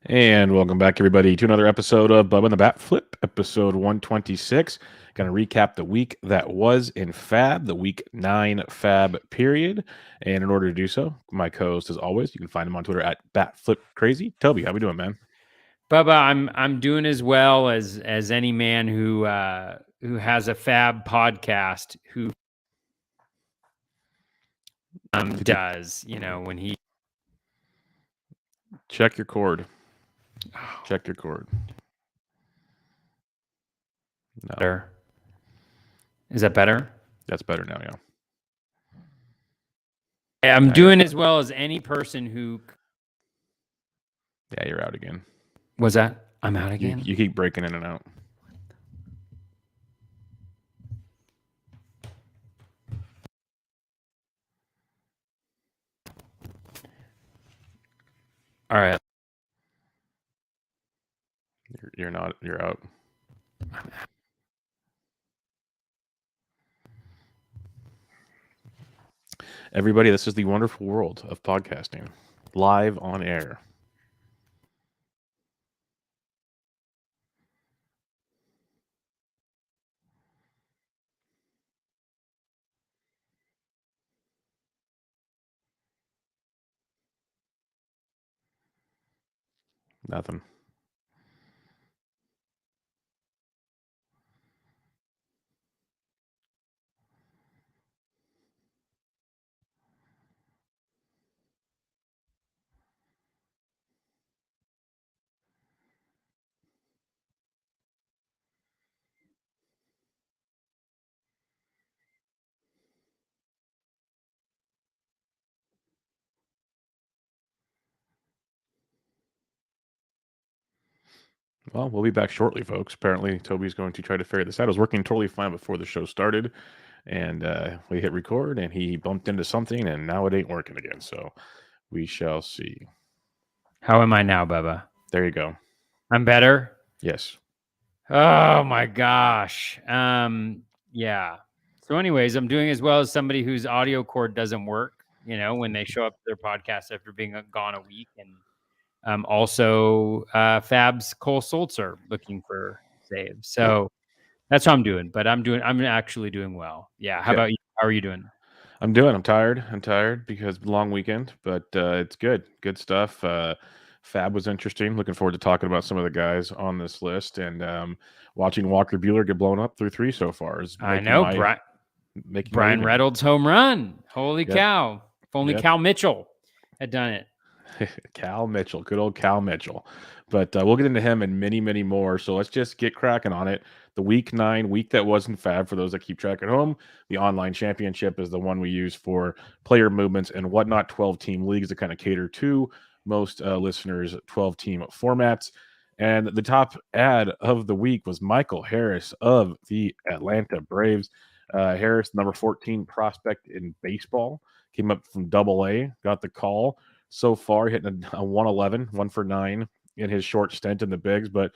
And welcome back, everybody, to another episode of Bubba the Bat Flip, episode 126. Going to recap the week that was in FAAB, the week 9 FAAB period. And in order to do so, my co-host, as always, you can find him on Twitter at BatFlipCrazy. Toby, how we doing, man? Bubba, I'm doing as well as any man who has a FAAB podcast who does, when he check your cord. Check your cord. No. Better. Is that better? That's better now, yeah. I'm doing as well as any person who. Yeah, you're out again. Was that? I'm out again? You keep breaking in and out. All right. You're not. You're out. Everybody, this is the wonderful world of podcasting, live on air. Nothing. Well, we'll be back shortly, folks. Apparently, Toby's going to try to figure this out. It was working totally fine before the show started, and we hit record, and he bumped into something, and now it ain't working again. So we shall see. How am I now, Bubba? There you go. I'm better? Yes. Oh, my gosh. Yeah. So anyways, I'm doing as well as somebody whose audio cord doesn't work, when they show up to their podcast after being gone a week. And also FAAB's Cole Sulser looking for saves. So that's how I'm doing, but I'm actually doing well. Yeah. How about you? How are you doing? I'm tired. I'm tired because long weekend, but it's good. Good stuff. FAAB was interesting. Looking forward to talking about some of the guys on this list, and watching Walker Buehler get blown up through 3 so far. I know. Brian Reynolds home run. Holy cow. If only Cal Mitchell had done it. Cal Mitchell, good old Cal Mitchell. But we'll get into him and many, many more. So let's just get cracking on it. The week 9 week that wasn't FAAB, for those that keep track at home, the online championship is the one we use for player movements and whatnot. 12-team leagues that kind of cater to most listeners' 12-team formats. And the top ad of the week was Michael Harris of the Atlanta Braves. Harris, number 14 prospect in baseball, came up from AA, got the call. So far, hitting a 111, 1 for 9 in his short stint in the bigs, but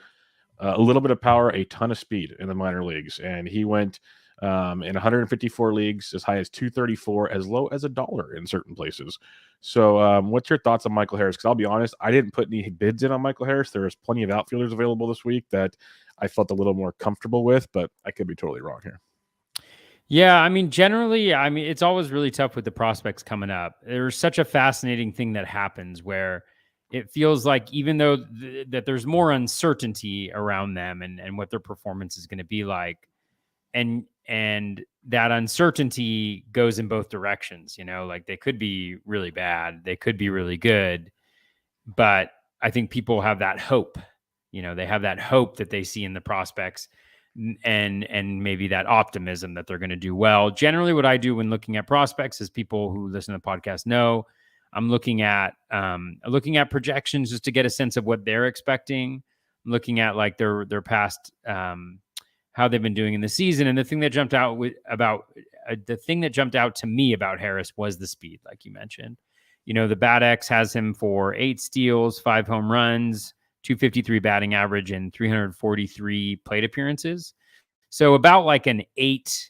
a little bit of power, a ton of speed in the minor leagues. And he went in 154 leagues as high as 234, as low as $1 in certain places. So what's your thoughts on Michael Harris? Because I'll be honest, I didn't put any bids in on Michael Harris. There was plenty of outfielders available this week that I felt a little more comfortable with, but I could be totally wrong here. Yeah, generally, it's always really tough with the prospects coming up. There's such a fascinating thing that happens where it feels like even though that there's more uncertainty around them and what their performance is going to be like, and that uncertainty goes in both directions, like they could be really bad, they could be really good, but I think people have that hope, they have that hope that they see in the prospects and maybe that optimism that they're going to do well. Generally, what I do when looking at prospects, as people who listen to the podcast know, I'm looking at projections just to get a sense of what they're expecting. I'm looking at like their past, how they've been doing in the season. And the thing that jumped out to me about Harris was the speed, like you mentioned. The Bat X has him for 8 steals, 5 home runs, 253 batting average, and 343 plate appearances. So about like an 8-15,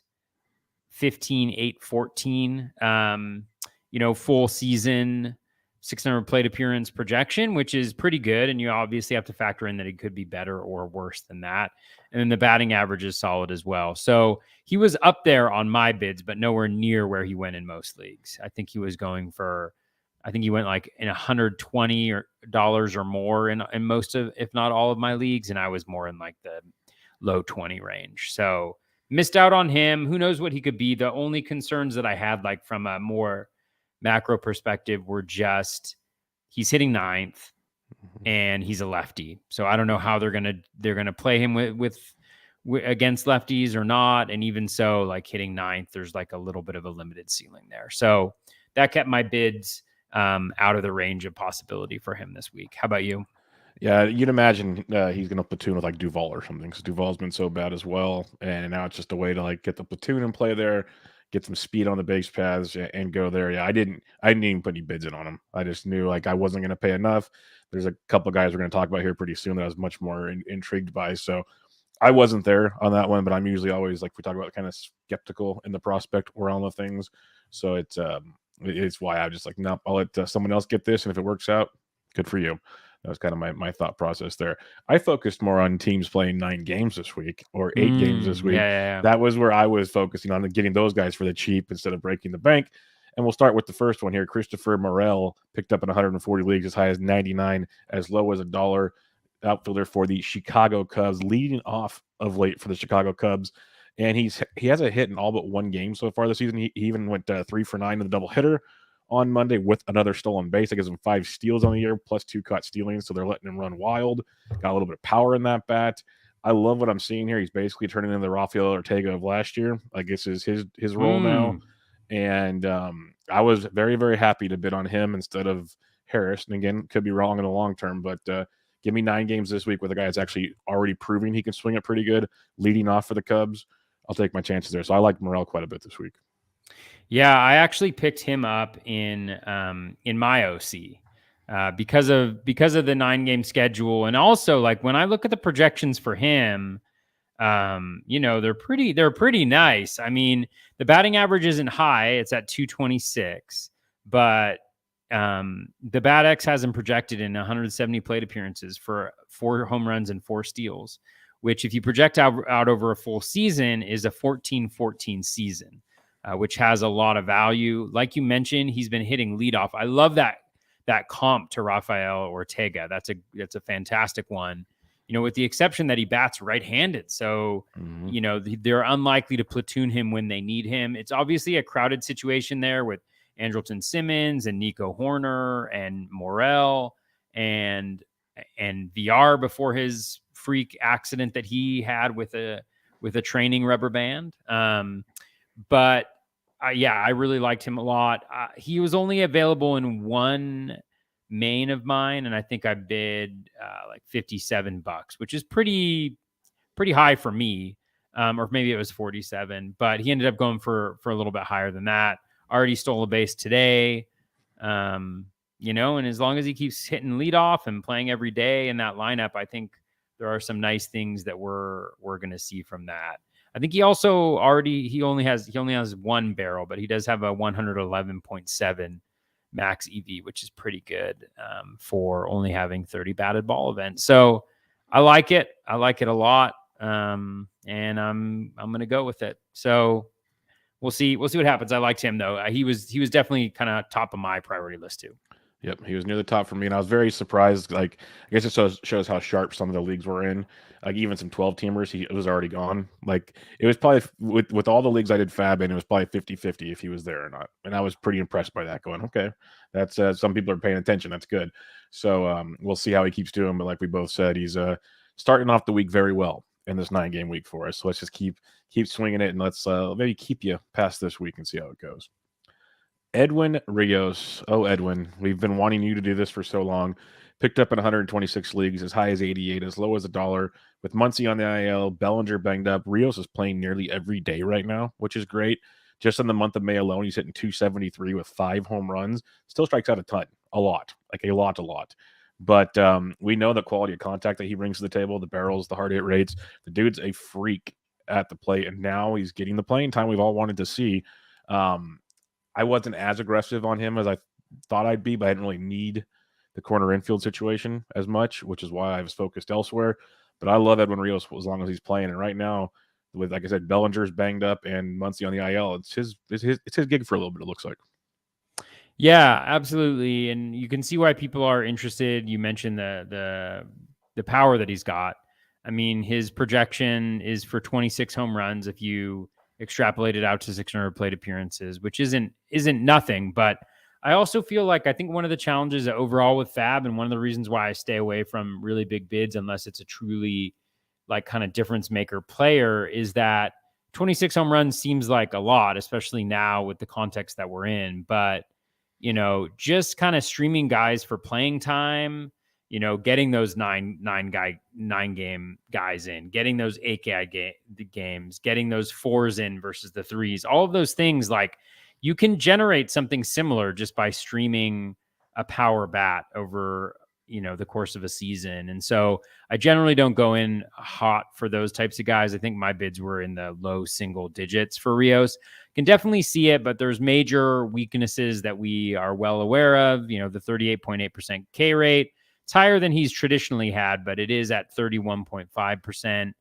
8-14, full season 600 plate appearance projection, which is pretty good. And you obviously have to factor in that it could be better or worse than that. And then the batting average is solid as well. So he was up there on my bids, but nowhere near where he went in most leagues. I think he was going for, I think he went like in $120 or more in most of, if not all of my leagues. And I was more in like the low 20 range. So missed out on him. Who knows what he could be? The only concerns that I had, like from a more macro perspective, were just he's hitting ninth and he's a lefty. So I don't know how they're gonna play him with against lefties or not. And even so, like hitting ninth, there's like a little bit of a limited ceiling there. So that kept my bids out of the range of possibility for him this week. How about you? Yeah, you'd imagine he's going to platoon with like Duvall or something, because Duvall's been so bad as well. And now it's just a way to like get the platoon and play there, get some speed on the base paths and go there. Yeah, I didn't even put any bids in on him. I just knew like I wasn't going to pay enough. There's a couple of guys we're going to talk about here pretty soon that I was much more intrigued by. So I wasn't there on that one, but I'm usually always, like we talk about, kind of skeptical in the prospect realm of things. So it's why I'm just like, nope, I'll let someone else get this. And if it works out, good for you. That was kind of my thought process there. I focused more on teams playing 9 games this week or 8 games this week. Yeah. That was where I was focusing on getting those guys for the cheap instead of breaking the bank. And we'll start with the first one here. Christopher Morel picked up in 140 leagues as high as 99, as low as $1. Outfielder for the Chicago Cubs, leading off of late for the Chicago Cubs. And he has a hit in all but 1 game so far this season. He even went 3 for 9 in the doubleheader on Monday with another stolen base. That gives him 5 steals on the year, plus 2 caught stealing. So they're letting him run wild. Got a little bit of power in that bat. I love what I'm seeing here. He's basically turning into the Rafael Ortega of last year. I guess is his role now. And I was very, very happy to bid on him instead of Harris. And again, could be wrong in the long term, but give me 9 games this week with a guy that's actually already proving he can swing it pretty good, leading off for the Cubs. I'll take my chances there. So I like Morel quite a bit this week. Yeah, I actually picked him up in my OC because of the 9-game schedule, and also like when I look at the projections for him, they're pretty nice. I mean, the batting average isn't high; it's at 226, but the Bat X has him projected in 170 plate appearances for 4 home runs and 4 steals, which if you project out over a full season is a 14-14 season. Which has a lot of value. Like you mentioned, he's been hitting leadoff. I love that comp to Rafael Ortega. That's a fantastic one. With the exception that he bats right-handed. So, they're unlikely to platoon him when they need him. It's obviously a crowded situation there with Andrelton Simmons and Nico Horner and Morel and VR before his freak accident that he had with a training rubber band. But I really liked him a lot. He was only available in 1 main of mine, and I think I bid like $57, which is pretty high for me. Or maybe it was 47, but he ended up going for a little bit higher than that. Already stole a base today. And as long as he keeps hitting leadoff and playing every day in that lineup, I think there are some nice things that we're going to see from that. I think he also he only has 1 barrel, but he does have a 111.7 max EV, which is pretty good for only having 30 batted ball events. So I like it. I like it a lot. And I'm going to go with it. So we'll see what happens. I liked him though. He was definitely kind of top of my priority list too. Yep, he was near the top for me, and I was very surprised. Like, I guess it shows how sharp some of the leagues were in. Like, even some 12-teamers, he was already gone. Like, it was probably, with all the leagues I did FAAB in, it was probably 50-50 if he was there or not. And I was pretty impressed by that, going, okay, that's some people are paying attention. That's good. So we'll see how he keeps doing. But like we both said, he's starting off the week very well in this 9-game week for us. So let's just keep swinging it, and let's maybe keep you past this week and see how it goes. Edwin Rios. Oh, Edwin, we've been wanting you to do this for so long. Picked up in 126 leagues, as high as 88, as low as $1. With Muncy on the IL, Bellinger banged up. Rios is playing nearly every day right now, which is great. Just in the month of May alone, he's hitting 273 with 5 home runs. Still strikes out a ton, a lot. But we know the quality of contact that he brings to the table, the barrels, the hard hit rates. The dude's a freak at the plate, and now he's getting the playing time we've all wanted to see. I wasn't as aggressive on him as I thought I'd be, but I didn't really need the corner infield situation as much, which is why I was focused elsewhere. But I love Edwin Rios as long as he's playing. And right now, with like I said, Bellinger's banged up and Muncy on the IL, it's his gig for a little bit. It looks like. Yeah, absolutely, and you can see why people are interested. You mentioned the power that he's got. I mean, his projection is for 26 home runs if you extrapolate it out to 600 plate appearances, which isn't nothing. But I also feel like I think one of the challenges overall with FAAB, and one of the reasons why I stay away from really big bids unless it's a truly like kind of difference maker player, is that 26 home runs seems like a lot, especially now with the context that we're in. But just kind of streaming guys for playing time, getting those nine game guys in, getting those 8 games, getting those 4s in versus the 3s, all of those things, like you can generate something similar just by streaming a power bat over, the course of a season. And so I generally don't go in hot for those types of guys. I think my bids were in the low single digits for Rios. Can definitely see it, but there's major weaknesses that we are well aware of. The 38.8% K rate. It's higher than he's traditionally had, but it is at 31.5%.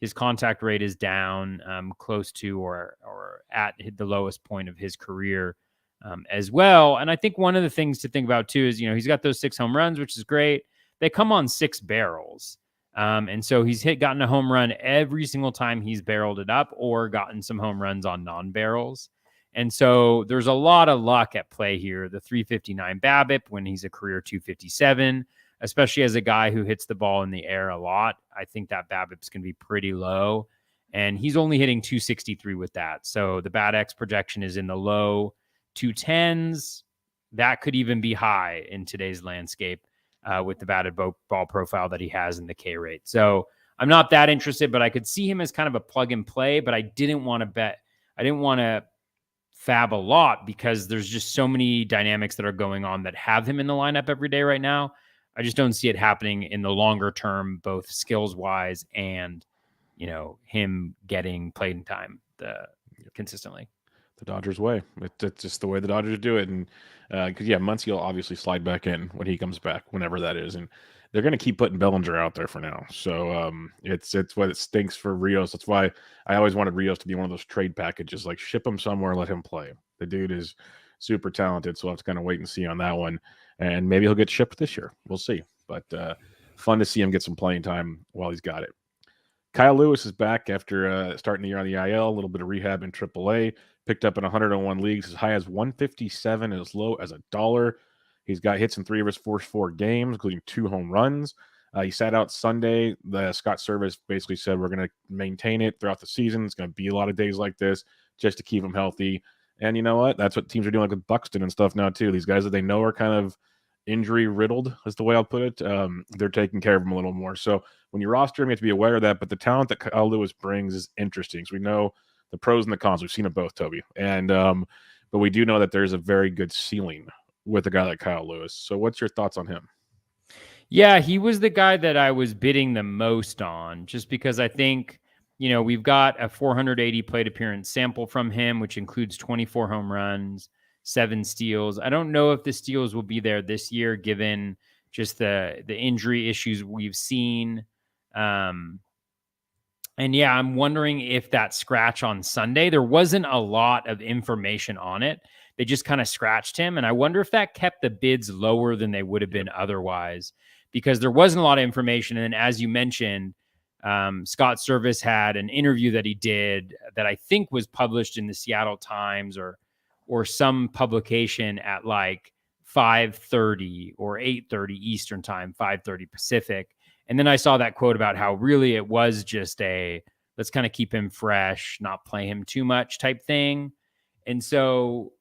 His contact rate is down close to or at the lowest point of his career as well. And I think one of the things to think about too is, he's got those 6 home runs, which is great. They come on 6 barrels. And so he's gotten a home run every single time he's barreled it up or gotten some home runs on non-barrels. And so there's a lot of luck at play here. The 359 BABIP when he's a career 257, especially as a guy who hits the ball in the air a lot. I think that BABIP's going to be pretty low. And he's only hitting 263 with that. So the BATX projection is in the low 210s. That could even be high in today's landscape with the batted ball profile that he has in the K rate. So I'm not that interested, but I could see him as kind of a plug and play, but I didn't want to bet. I didn't want to FAAB a lot because there's just so many dynamics that are going on that have him in the lineup every day right now. I just don't see it happening in the longer term, both skills wise and, him getting playing time consistently. The Dodgers way. It's just the way the Dodgers do it. And because Muncy will obviously slide back in when he comes back, whenever that is. And they're going to keep putting Bellinger out there for now. So it's what it stinks for Rios. That's why I always wanted Rios to be one of those trade packages, like ship him somewhere, let him play. The dude is super talented. So I'll have to kind of wait and see on that one. And maybe he'll get shipped this year. We'll see. But fun to see him get some playing time while he's got it. Kyle Lewis is back after starting the year on the IL, a little bit of rehab in AAA. Picked up in 101 leagues, as high as 157 and as low as $1. He's got hits in 3 of his first 4 games, including 2 home runs. He sat out Sunday. The Scott Service basically said we're going to maintain it throughout the season. It's going to be a lot of days like this just to keep him healthy. And you know what? That's what teams are doing, like with Buxton and stuff now too. These guys that they know are kind of injury riddled, is the way I'll put it. They're taking care of him a little more. So when you roster him, you have to be aware of that. But the talent that Kyle Lewis brings is interesting. So we know the pros and the cons. We've seen it both, Toby. And but we do know that there's a very good ceiling with a guy like Kyle Lewis. So what's your thoughts on him? Yeah, he was the guy that I was bidding the most on, just because I think, we've got a 480 plate appearance sample from him, which includes 24 home runs, 7 steals. I don't know if the steals will be there this year, given just the injury issues we've seen. And yeah, I'm wondering if that scratch on Sunday, there wasn't a lot of information on it. They just kind of scratched him. And I wonder if that kept the bids lower than they would have been otherwise, because there wasn't a lot of information. And as you mentioned, Scott Service had an interview that he did that I think was published in the Seattle Times or some publication at like 5:30 or 8:30 Eastern time, 5:30 Pacific. And then I saw that quote about how really it was just let's kind of keep him fresh, not play him too much type thing. And so,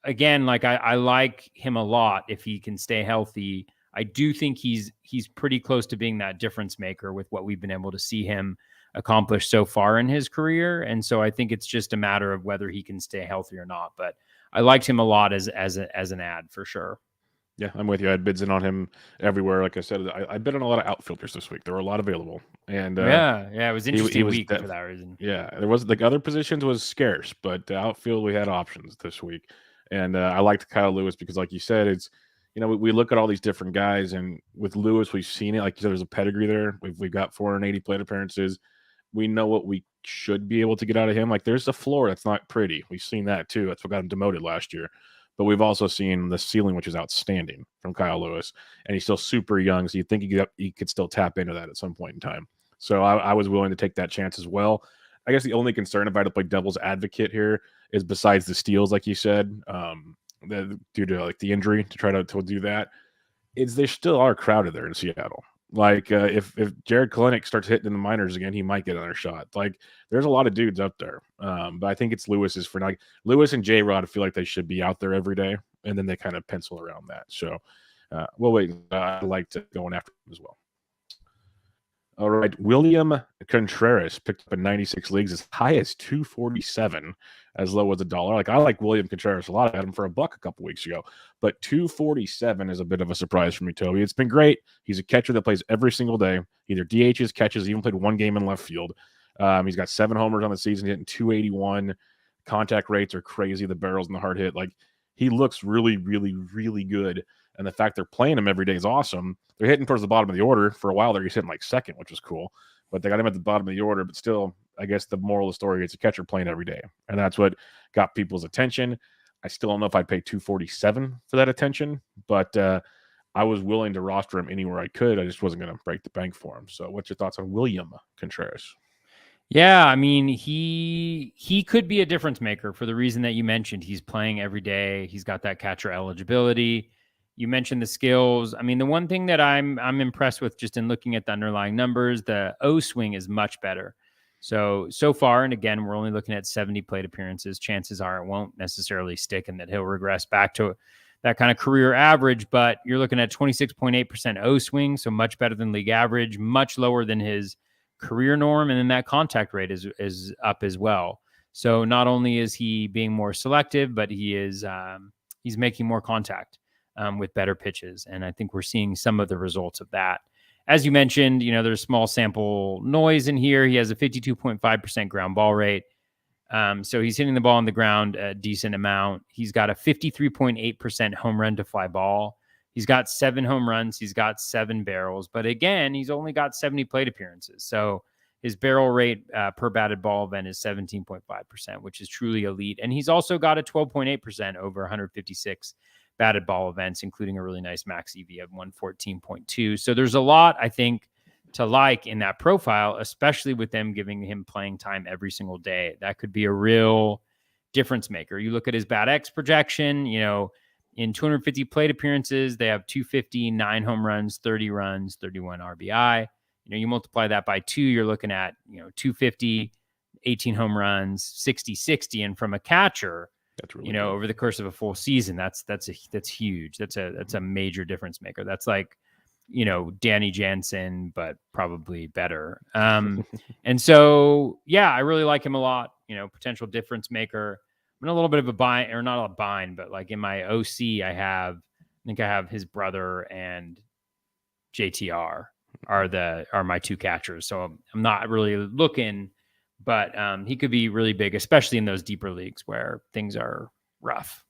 again, like I like him a lot if he can stay healthy. I do think he's pretty close to being that difference maker with what we've been able to see him accomplish so far in his career. And so I think it's just a matter of whether he can stay healthy or not. But I liked him a lot as an ad for sure. Yeah, I'm with you. I had bids in on him everywhere. Like I said, I bid on a lot of outfielders this week. There were a lot available, and it was an interesting week for that reason. Yeah, there was the other positions was scarce, but the outfield we had options this week, And I liked Kyle Lewis because, like you said, it's, we look at all these different guys, and with Lewis, we've seen it. Like you said, there's a pedigree there. We've got 480 plate appearances. We know what we should be able to get out of him. Like, there's a floor that's not pretty. We've seen that too. That's what got him demoted last year. But we've also seen the ceiling, which is outstanding from Kyle Lewis, and he's still super young. So you think he could still tap into that at some point in time. So I was willing to take that chance as well. I guess the only concern, if I had to play devil's advocate here, is besides the steals, like you said, due to like the injury to try to do that, is they still are crowded there in Seattle. Like if Jared Kalenic starts hitting in the minors again, he might get another shot. Like there's a lot of dudes up there, but I think it's Lewis's for now. Lewis and J Rod feel like they should be out there every day, and then they kind of pencil around that. So we'll wait. I like to go after him as well. All right, William Contreras picked up in 96 leagues as high as 247, as low as $1. Like I like William Contreras a lot. I had him for $1 a couple weeks ago, but 247 is a bit of a surprise for me, Toby. It's been great. He's a catcher that plays every single day, either DHs, catches, even played one game in left field. He's got 7 homers on the season, hitting 281. Contact rates are crazy. The barrels and the hard hit, like he looks really, really, really good. And the fact they're playing him every day is awesome. They're hitting towards the bottom of the order. For a while there, he's hitting like second, which was cool. But they got him at the bottom of the order. But still, I guess the moral of the story is a catcher playing every day. And that's what got people's attention. I still don't know if I'd pay 247 for that attention. But I was willing to roster him anywhere I could. I just wasn't going to break the bank for him. So what's your thoughts on William Contreras? Yeah, I mean, he could be a difference maker for the reason that you mentioned. He's playing every day. He's got that catcher eligibility. You mentioned the skills. I mean, the one thing that I'm impressed with just in looking at the underlying numbers, the O swing is much better. So far, and again, we're only looking at 70 plate appearances. Chances are it won't necessarily stick and that he'll regress back to that kind of career average, but you're looking at 26.8% O swing, so much better than league average, much lower than his career norm, and then that contact rate is up as well. So not only is he being more selective, but he's making more contact with better pitches. And I think we're seeing some of the results of that. As you mentioned, there's small sample noise in here. He has a 52.5% ground ball rate. So he's hitting the ball on the ground a decent amount. He's got a 53.8% home run to fly ball. He's got 7 home runs. He's got 7 barrels. But again, he's only got 70 plate appearances. So his barrel rate per batted ball event is 17.5%, which is truly elite. And he's also got a 12.8% over 156 batted ball events, including a really nice max EV of 114.2. So there's a lot, I think, to like in that profile, especially with them giving him playing time every single day. That could be a real difference maker. You look at his bat X projection, in 250 plate appearances, they have 250, 9 home runs, 30 runs, 31 RBI. You multiply that by 2, you're looking at, 250, 18 home runs, 60. And from a catcher, that's really good. Over the course of a full season, that's huge. That's a major difference maker. That's like, Danny Jansen, but probably better. And so, yeah, I really like him a lot. Potential difference maker. I'm in a little bit of a bind, or not a bind, but like in my OC, I think I have his brother and JTR are my 2 catchers. So I'm not really looking, but he could be really big, especially in those deeper leagues where things are rough.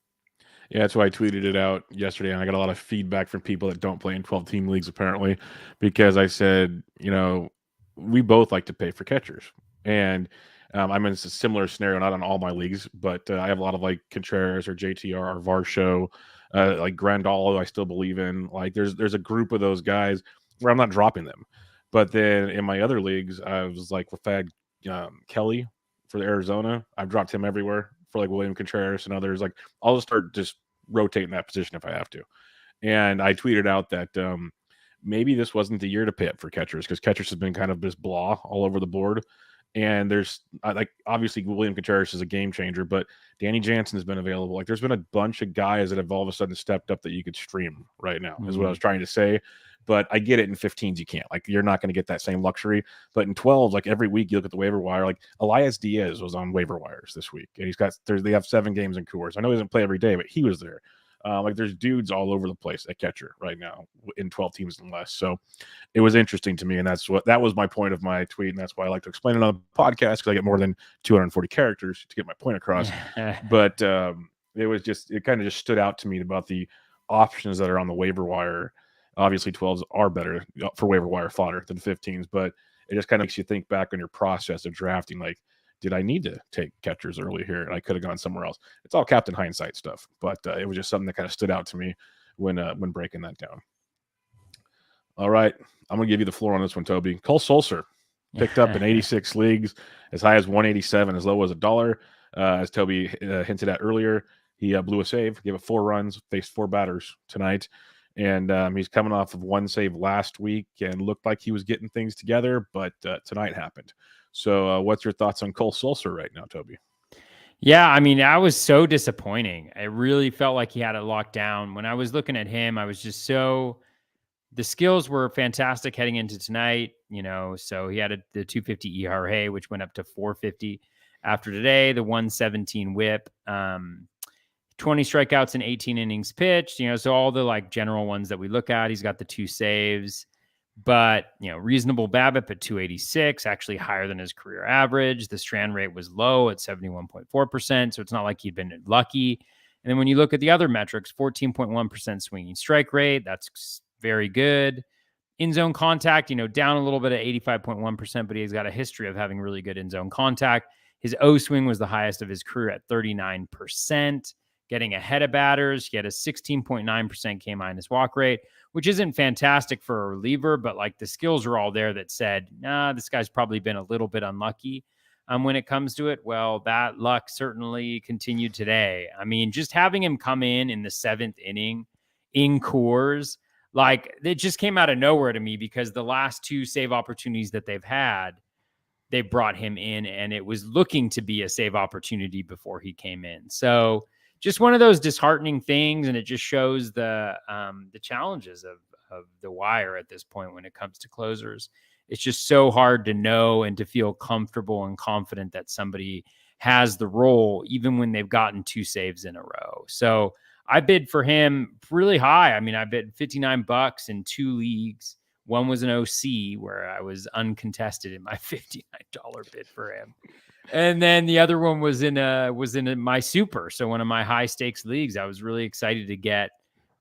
Yeah, that's why I tweeted it out yesterday, and I got a lot of feedback from people that don't play in 12-team leagues, apparently, because I said, we both like to pay for catchers. And I'm in a similar scenario, not on all my leagues, but I have a lot of like Contreras or JTR or Varsho, like Grandal, I still believe in. Like there's a group of those guys where I'm not dropping them. But then in my other leagues, I was like, if I had Kelly for Arizona, I've dropped him everywhere for like William Contreras and others. Like I'll just start just rotating that position if I have to. And I tweeted out that maybe this wasn't the year to pay up for catchers, because catchers has been kind of just blah all over the board. And there's like obviously William Contreras is a game changer, but Danny Jansen has been available. Like there's been a bunch of guys that have all of a sudden stepped up that you could stream right now, is what I was trying to say. But I get it, in 15s you can't. Like you're not going to get that same luxury. But in 12s, like every week you look at the waiver wire. Like Elias Diaz was on waiver wires this week, and they have 7 games in Coors. I know he doesn't play every day, but he was there. Like there's dudes all over the place at catcher right now in 12 teams and less. So it was interesting to me, and that was my point of my tweet, and that's why I like to explain it on the podcast, because I get more than 240 characters to get my point across. But it kind of just stood out to me about the options that are on the waiver wire. Obviously, 12s are better for waiver wire fodder than 15s, but it just kind of makes you think back on your process of drafting. Like, did I need to take catchers early here? And I could have gone somewhere else. It's all Captain Hindsight stuff, but it was just something that kind of stood out to me when breaking that down. All right, I'm gonna give you the floor on this one, Toby. Cole Sulser picked up in 86 leagues, as high as 187, as low as $1. As Toby hinted at earlier, he blew a save, gave it 4 runs, faced 4 batters tonight. And he's coming off of 1 save last week and looked like he was getting things together, but tonight happened. So what's your thoughts on Cole Sulser right now, Toby? Yeah, I mean, I was so disappointing. I really felt like he had it locked down. When I was looking at him, I was just the skills were fantastic heading into tonight, so he had the 250 ERA, which went up to 450 after today, the 117 whip, 20 strikeouts in 18 innings pitched, so all the like general ones that we look at. He's got the 2 saves, but reasonable BABIP at 286, actually higher than his career average. The strand rate was low at 71.4%, so it's not like he'd been lucky. And then when you look at the other metrics, 14.1% swinging strike rate, that's very good. In zone contact, down a little bit at 85.1%, but he's got a history of having really good in zone contact. His O swing was the highest of his career at 39%, getting ahead of batters. He had a 16.9% K- walk rate, which isn't fantastic for a reliever, but like the skills are all there that said, this guy's probably been a little bit unlucky when it comes to it. Well, that luck certainly continued today. I mean, just having him come in the 7th inning in Coors, like it just came out of nowhere to me, because the last 2 save opportunities that they've had, they brought him in and it was looking to be a save opportunity before he came in. So just one of those disheartening things. And it just shows the challenges of the wire at this point when it comes to closers. It's just so hard to know and to feel comfortable and confident that somebody has the role, even when they've gotten 2 saves in a row. So I bid for him really high. I mean, I bid $59 in 2 leagues. One was an OC where I was uncontested in my $59 bid for him. And then the other one was in my super. So one of my high stakes leagues. I was really excited to get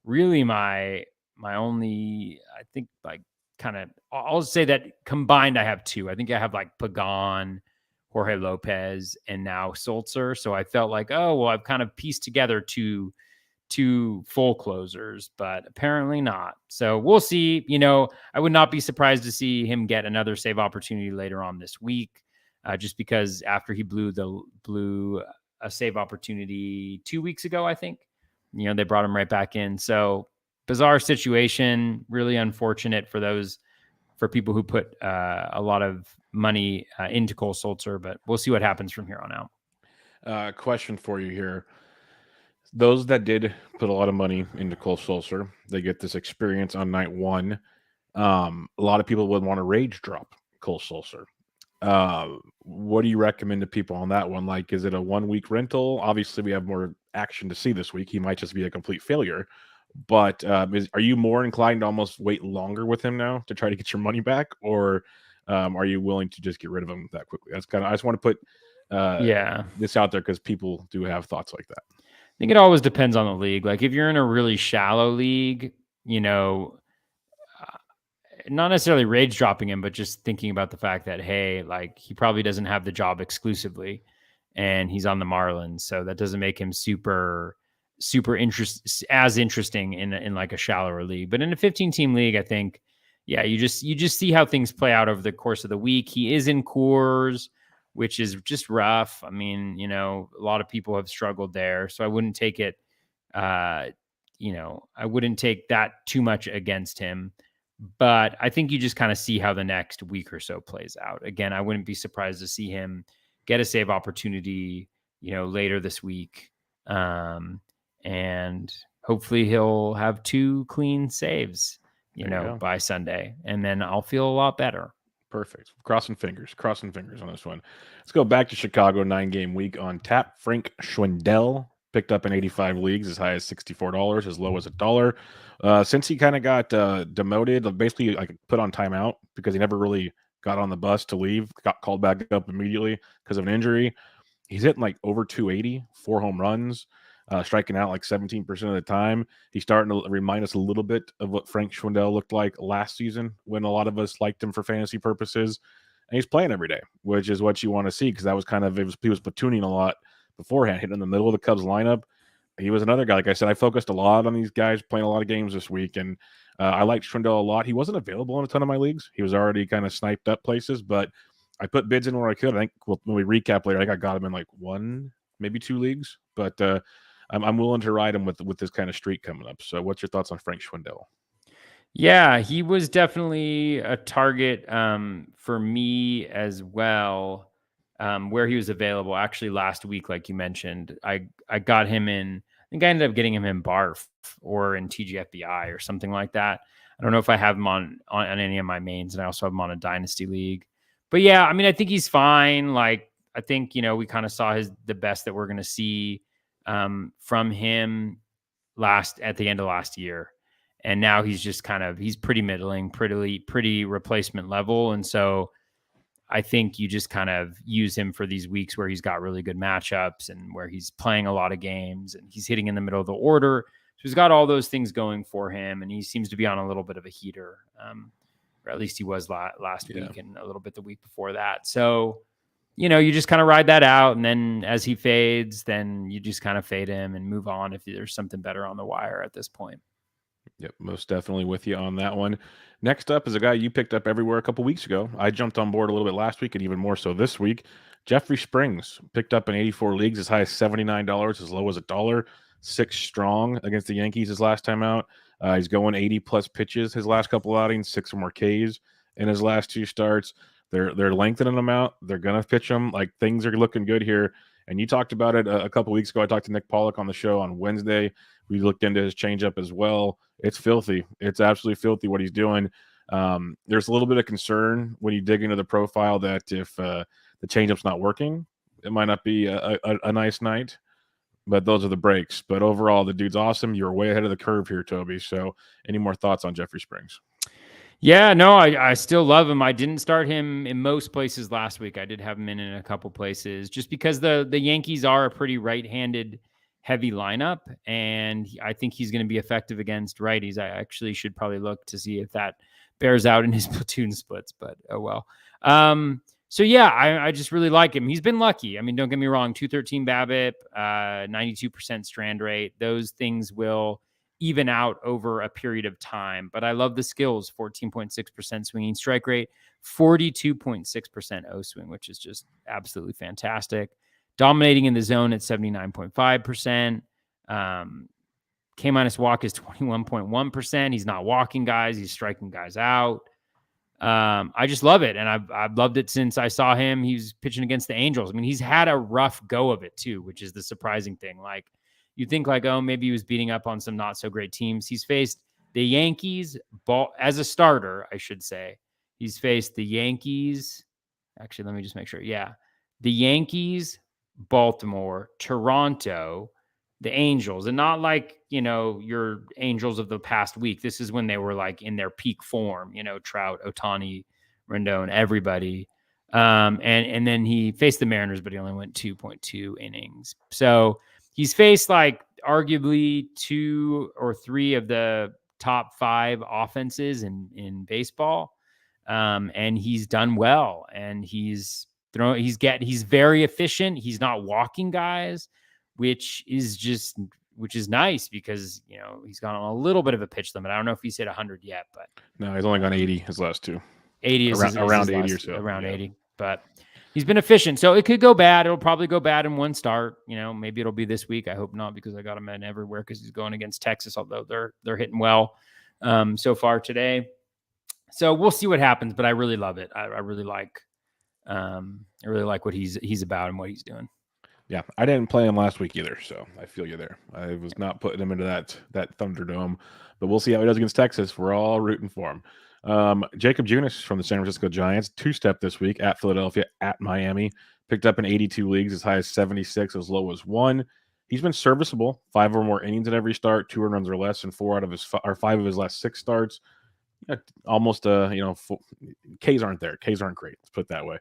really my only, I think, like kind of, I'll say that combined I have 2. I think I have like Pagan, Jorge Lopez, and now Sulser. So I felt like, I've kind of pieced together two full closers, but apparently not. So we'll see. I would not be surprised to see him get another save opportunity later on this week, just because after he blew a save opportunity 2 weeks ago, I think, they brought him right back in. So bizarre situation, really unfortunate for people who put a lot of money into Cole Sulser, but we'll see what happens from here on out. Question for you here. Those that did put a lot of money into Cole Sulser, they get this experience on night 1. A lot of people would want to rage drop Cole Sulser. What do you recommend to people on that one? Like, is it a 1-week rental? Obviously, we have more action to see this week. He might just be a complete failure. But are you more inclined to almost wait longer with him now to try to get your money back? Or are you willing to just get rid of him that quickly? That's I just want to put this out there because people do have thoughts like that. I think it always depends on the league. Like if you're in a really shallow league, not necessarily rage dropping him, but just thinking about the fact that, hey, like he probably doesn't have the job exclusively and he's on the Marlins. So that doesn't make him super interesting in like a shallower league. But in a 15-team league, I think, you just see how things play out over the course of the week. He is in Coors, which is just rough. I mean, a lot of people have struggled there. So I wouldn't take it, I wouldn't take that too much against him. But I think you just kind of see how the next week or so plays out. Again, I wouldn't be surprised to see him get a save opportunity, later this week. And hopefully he'll have 2 clean saves, by Sunday. And then I'll feel a lot better. Perfect. Crossing fingers on this one. Let's go back to Chicago. 9-game week on tap. Frank Schwindel picked up in 85 leagues, as high as $64, as low as $1. Since he kind of got demoted, basically like put on timeout because he never really got on the bus to leave, got called back up immediately because of an injury. He's hitting like over 280, 4 home runs. striking out like 17% of the time. He's starting to remind us a little bit of what Frank Schwindel looked like last season when a lot of us liked him for fantasy purposes. And he's playing every day, which is what you want to see, because that was kind of, he was platooning a lot beforehand, hitting in the middle of the Cubs lineup. He was another guy. Like I said, I focused a lot on these guys playing a lot of games this week, and I liked Schwindel a lot. He wasn't available in a ton of my leagues. He was already kind of sniped up places, but I put bids in where I could. I think when we recap later, I think I got him in like 1, maybe 2 leagues, but I'm willing to ride him with this kind of streak coming up. So what's your thoughts on Frank Schwindel? Yeah, he was definitely a target for me as well, where he was available. Actually, last week, like you mentioned, I got him in. I think I ended up getting him in BARF or in TGFBI or something like that. I don't know if I have him on any of my mains, and I also have him on a Dynasty League. But yeah, I mean, I think he's fine. Like, I think, we kind of saw the best that we're going to see from him at the end of last year. And now he's just he's pretty middling, pretty replacement level. And so I think you just kind of use him for these weeks where he's got really good matchups and where he's playing a lot of games and he's hitting in the middle of the order. So he's got all those things going for him, and he seems to be on a little bit of a heater, or at least he was last week and a little bit the week before that. So, you just kind of ride that out, and then as he fades, then you just kind of fade him and move on if there's something better on the wire at this point. Yep, most definitely with you on that one. Next up is a guy you picked up everywhere a couple weeks ago. I jumped on board a little bit last week and even more so this week. Jeffrey Springs picked up in 84 leagues, as high as $79, as low as $1. 6 strong against the Yankees his last time out. He's going 80-plus pitches his last couple outings, 6 or more Ks in his last 2 starts. They're lengthening them out. They're going to pitch them. Like, things are looking good here. And you talked about it a couple weeks ago. I talked to Nick Pollock on the show on Wednesday. We looked into his changeup as well. It's filthy. It's absolutely filthy what he's doing. There's a little bit of concern when you dig into the profile that if the changeup's not working, it might not be a nice night. But those are the breaks. But overall, the dude's awesome. You're way ahead of the curve here, Toby. So any more thoughts on Jeffrey Springs? Yeah, no, I still love him. I didn't start him in most places last week. I did have him in a couple places just because the Yankees are a pretty right-handed heavy lineup, and I think he's going to be effective against righties. I actually should probably look to see if that bears out in his platoon splits, but oh well. So yeah, I just really like him. He's been lucky. I mean, don't get me wrong, 213 BABIP, 92% strand rate. Those things will even out over a period of time. But I love the skills: 14.6% swinging strike rate, 42.6% O swing, which is just absolutely fantastic. Dominating in the zone at 79.5%. K minus walk is 21.1%. He's not walking guys. He's striking guys out. I just love it. And I've loved it since I saw him. He's pitching against the Angels. I mean, he's had a rough go of it too, which is the surprising thing. Like, you think like, oh, maybe he was beating up on some not so great teams. He's faced the Yankees as a starter, I should say. He's faced the Yankees. Actually, let me just make sure. Yeah. The Yankees, Baltimore, Toronto, the Angels, and not like, your Angels of the past week. This is when they were like in their peak form, Trout, Ohtani, Rendon, everybody. And then he faced the Mariners, but he only went 2.2 innings. So he's faced like arguably 2 or 3 of the top 5 offenses in baseball. And he's done well, and he's very efficient. He's not walking guys, which is nice because, he's gone on a little bit of a pitch limit. I don't know if he's hit 100 yet, but no, he's only gone 80 his last 2. 80 is around 80 last, or so. Around 80, but he's been efficient. So it could go bad. It'll probably go bad in one start. Maybe it'll be this week. I hope not, because I got him in everywhere because he's going against Texas, although they're hitting well so far today. So we'll see what happens, but I really love it. I really like what he's about and what he's doing. Yeah, I didn't play him last week either, so I feel you there. I was not putting him into that Thunderdome, but we'll see how he does against Texas. We're all rooting for him. Jakob Junis from the San Francisco Giants, 2-step this week at Philadelphia, at Miami. Picked up in 82 leagues, as high as 76, as low as 1. He's been serviceable, 5 or more innings in every start, 2 runs or less in 5 of his last 6 starts. Almost Ks aren't there. Ks aren't great. Let's put it that way.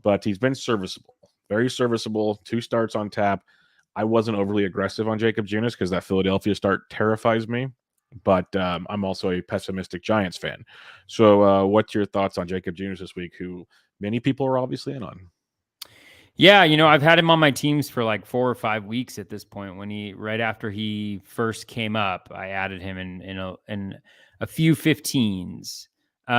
But he's been serviceable, very serviceable. 2 starts on tap. I wasn't overly aggressive on Jakob Junis because that Philadelphia start terrifies me. But I'm also a pessimistic Giants fan. So what's your thoughts on Jakob Junis this week, who many people are obviously in on? Yeah, I've had him on my teams for like 4 or 5 weeks at this point. Right after he first came up, I added him in a few 15s. I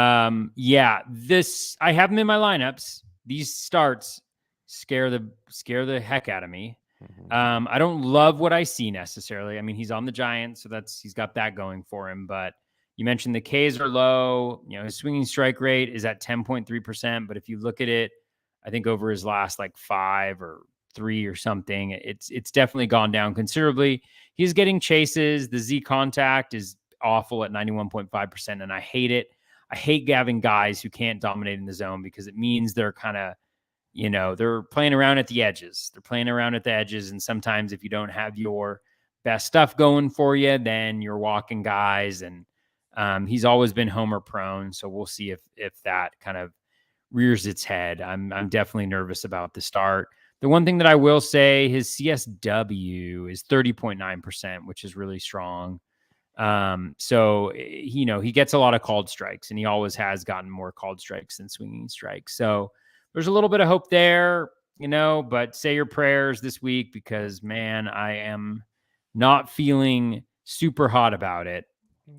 have him in my lineups. These starts scare the heck out of me. Mm-hmm. I don't love what I see necessarily. I mean, he's on the Giants, so he's got that going for him. But you mentioned the Ks are low. His swinging strike rate is at 10.3%. But if you look at it, I think over his last like 5 or 3 or something, it's definitely gone down considerably. He's getting chases. The Z contact is awful at 91.5%, and I hate it. I hate having guys who can't dominate in the zone because it means they're kind of, they're playing around at the edges. And sometimes if you don't have your best stuff going for you, then you're walking guys. And he's always been homer prone. So we'll see if that kind of rears its head. I'm definitely nervous about the start. The one thing that I will say, his CSW is 30.9%, which is really strong. So, he gets a lot of called strikes, and he always has gotten more called strikes than swinging strikes. So there's a little bit of hope there, but say your prayers this week because, man, I am not feeling super hot about it,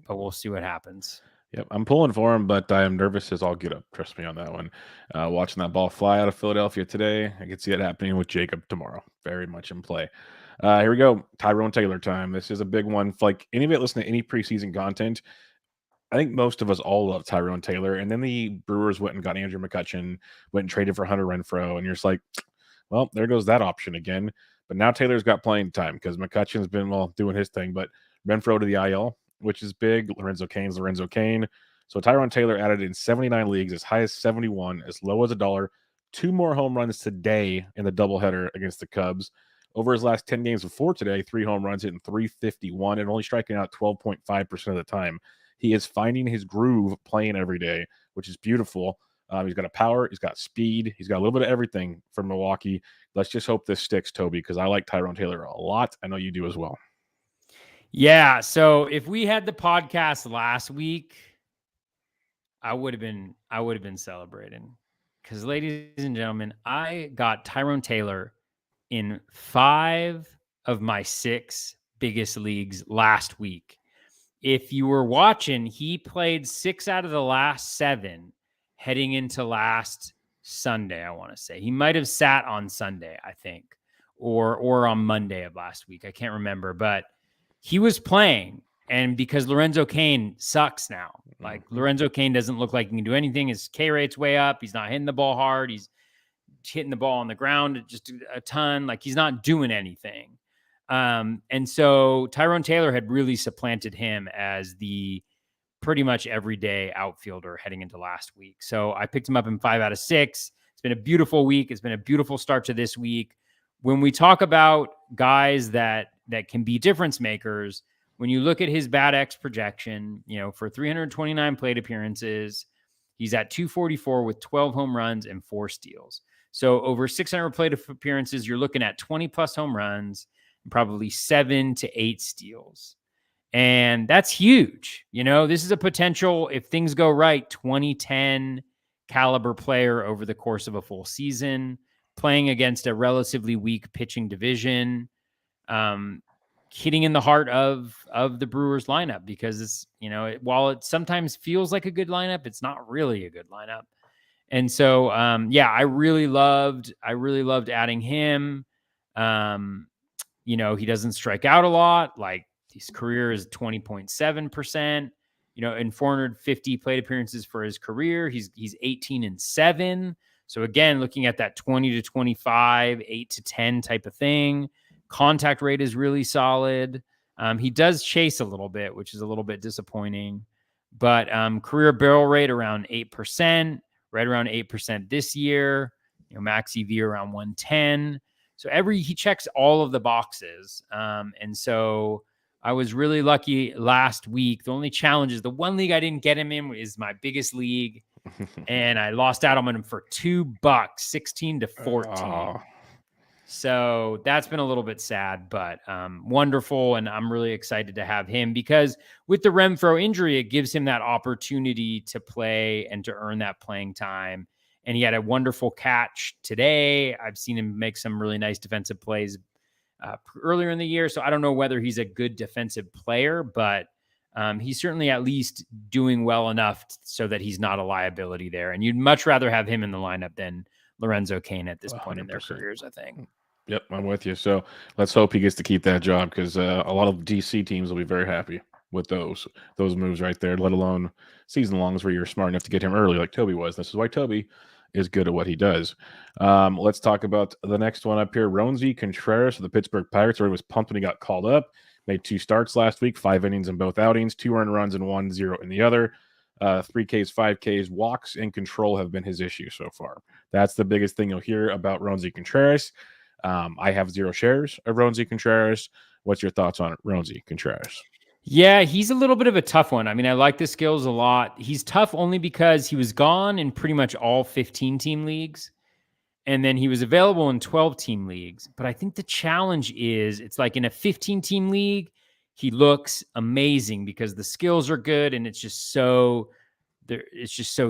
but we'll see what happens. Yep, I'm pulling for him, but I am nervous as all get up. Trust me on that one. Watching that ball fly out of Philadelphia today, I can see it happening with Jakob tomorrow. Very much in play. Here we go. Tyrone Taylor time. This is a big one. Like anybody listening to any preseason content, I think most of us all love Tyrone Taylor. And then the Brewers went and got Andrew McCutchen, went and traded for Hunter Renfroe. And you're just like, well, there goes that option again. But now Taylor's got playing time because McCutchen's been, doing his thing. But Renfroe to the IL, which is big. Lorenzo Cain. So Tyrone Taylor added in 79 leagues, as high as 71, as low as $1. 2 more home runs today in the doubleheader against the Cubs. Over his last 10 games before today, 3 home runs, hitting .351, and only striking out 12.5% of the time. He is finding his groove playing every day, which is beautiful. He's got a power, he's got speed, he's got a little bit of everything from Milwaukee. Let's just hope this sticks, Toby, because I like Tyrone Taylor a lot. I know you do as well. Yeah, so if we had the podcast last week, I would have been celebrating. Because, ladies and gentlemen, I got Tyrone Taylor in 5 of my 6 biggest leagues last week. If you were watching, he played 6 out of the last 7 heading into last Sunday, I want to say. He might have sat on Sunday, I think, or on Monday of last week. I can't remember, but he was playing. And because Lorenzo Cain sucks now, like Lorenzo Cain doesn't look like he can do anything. His K rate's way up. He's not hitting the ball hard. He's hitting the ball on the ground just a ton. Like he's not doing anything. And so Tyrone Taylor had really supplanted him as the pretty much everyday outfielder heading into last week. So I picked him up in 5 out of 6. It's been a beautiful week. It's been a beautiful start to this week. When we talk about guys that can be difference makers, when you look at his bat X projection, for 329 plate appearances, he's at 244 with 12 home runs and 4 steals. So over 600 plate appearances, you're looking at 20 plus home runs and probably 7 to 8 steals. And that's huge. This is a potential, if things go right, 2010 caliber player over the course of a full season, playing against a relatively weak pitching division, hitting in the heart of the Brewers lineup because it's, while it sometimes feels like a good lineup, it's not really a good lineup. And so, I really loved adding him. He doesn't strike out a lot. Like his career is 20.7%, in 450 plate appearances for his career, he's 18-7. So again, looking at that 20 to 25, 8 to 10 type of thing. Contact rate is really solid. He does chase a little bit, which is a little bit disappointing, but career barrel rate around 8%, right around 8% this year, max EV around 110. So he checks all of the boxes. And so I was really lucky last week. The only challenge is the one league I didn't get him in is my biggest league. And I lost out on him for $2, 16 to 14. So that's been a little bit sad, but wonderful. And I'm really excited to have him because with the Renfroe injury, it gives him that opportunity to play and to earn that playing time. And he had a wonderful catch today. I've seen him make some really nice defensive plays earlier in the year. So I don't know whether he's a good defensive player, but he's certainly at least doing well enough so that he's not a liability there. And you'd much rather have him in the lineup than Lorenzo Cain at this point in their 100%. careers, I think. Yep, I'm with you. So let's hope he gets to keep that job because a lot of DC teams will be very happy with those moves right there, let alone season longs where you're smart enough to get him early like Toby was. This is why Toby is good at what he does. Let's talk about the next one up here. Ronesi Contreras of the Pittsburgh Pirates. Everybody was pumped when he got called up. Made 2 starts last week, 5 innings in both outings, 2 earned runs and 1-0 in the other. 3 Ks, 5 Ks, walks, and control have been his issue so far. That's the biggest thing you'll hear about Ronesi Contreras. I have 0 shares of Ronesi Contreras. What's your thoughts on Ronesi Contreras? Yeah, he's a little bit of a tough one. I mean, I like the skills a lot. He's tough only because he was gone in pretty much all 15-team leagues. And then he was available in 12-team leagues. But I think the challenge is it's like in a 15-team league, he looks amazing because the skills are good and it's just so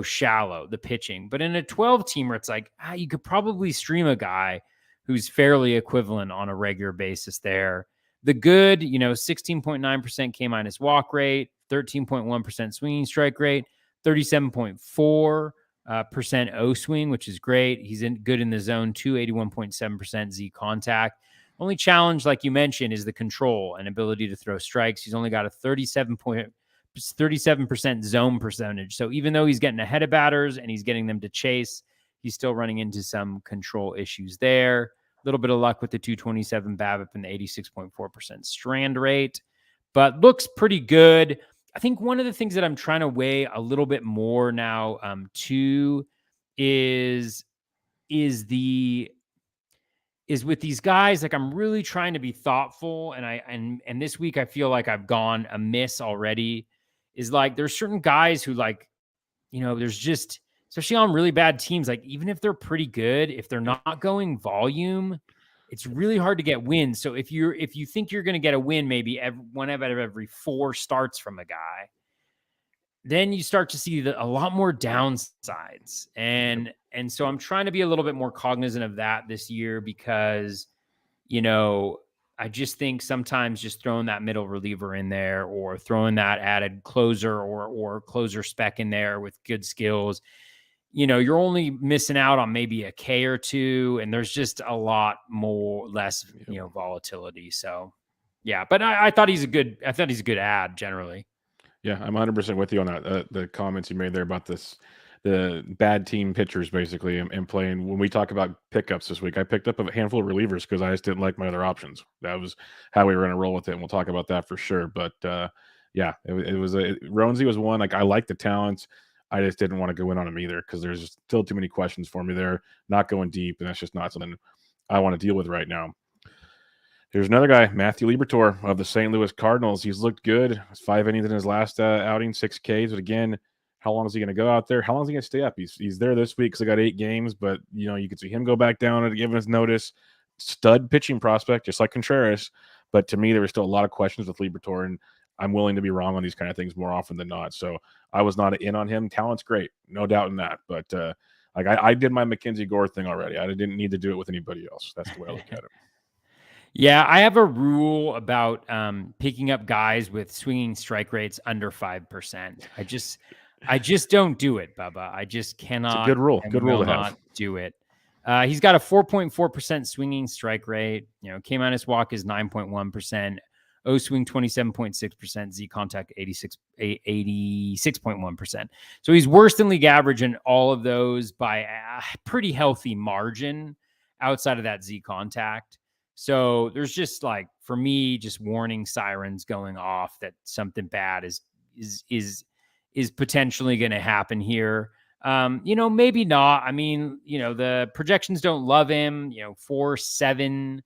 shallow, the pitching. But in a 12-teamer, it's like you could probably stream a guy who's fairly equivalent on a regular basis there. The good, 16.9% K- walk rate, 13.1% swinging strike rate, 37.4% O swing, which is great. He's good in the zone too, 81.7% Z contact. Only challenge, like you mentioned, is the control and ability to throw strikes. He's only got a 37% zone percentage. So even though he's getting ahead of batters and he's getting them to chase, he's still running into some control issues there. A little bit of luck with the 227 BABIP and the 86.4% strand rate, but looks pretty good. I think one of the things that I'm trying to weigh a little bit more now, too, is with these guys. Like I'm really trying to be thoughtful, and this week I feel like I've gone amiss already. Is like there's certain guys who there's just, especially on really bad teams, like even if they're pretty good, if they're not going volume, it's really hard to get wins. So if you think you're going to get a win, maybe one out of every 4 starts from a guy, then you start to see a lot more downsides. And so I'm trying to be a little bit more cognizant of that this year because, I just think sometimes just throwing that middle reliever in there or throwing that added closer or closer spec in there with good skills, you're only missing out on maybe a K or 2, and there's just a lot less volatility. So, yeah, but I thought he's a good ad generally. Yeah, I'm 100% with you on that. The comments you made there about the bad team pitchers basically and playing. When we talk about pickups this week, I picked up a handful of relievers because I just didn't like my other options. That was how we were going to roll with it, and we'll talk about that for sure. But yeah, it was Ronesi was one. Like I like the talents. I just didn't want to go in on him either because there's still too many questions for me there. Not going deep, and that's just not something I want to deal with right now. Here's another guy, Matthew Liebertore of the St. Louis Cardinals. He's looked good. 5 innings in his last outing, 6 Ks. But again, how long is he going to go out there? How long is he going to stay up? He's there this week because I got 8 games, but you can see him go back down and give his notice. Stud pitching prospect, just like Contreras. But to me, there were still a lot of questions with Liebertore, and I'm willing to be wrong on these kind of things more often than not. So I was not in on him. Talent's great, no doubt in that. But I did my Mackenzie Gore thing already. I didn't need to do it with anybody else. That's the way I look at it. Yeah, I have a rule about picking up guys with swinging strike rates under 5%. I just don't do it, Bubba. I just cannot. It's a good rule. Good rule to have. Do it. He's got a 4.4% swinging strike rate. K- walk is 9.1%. O swing 27.6%. Z contact 86.1%. So he's worse than league average in all of those by a pretty healthy margin outside of that Z contact. So there's just for me, just warning sirens going off that something bad is potentially going to happen here. Maybe not. I mean, the projections don't love him, 4.34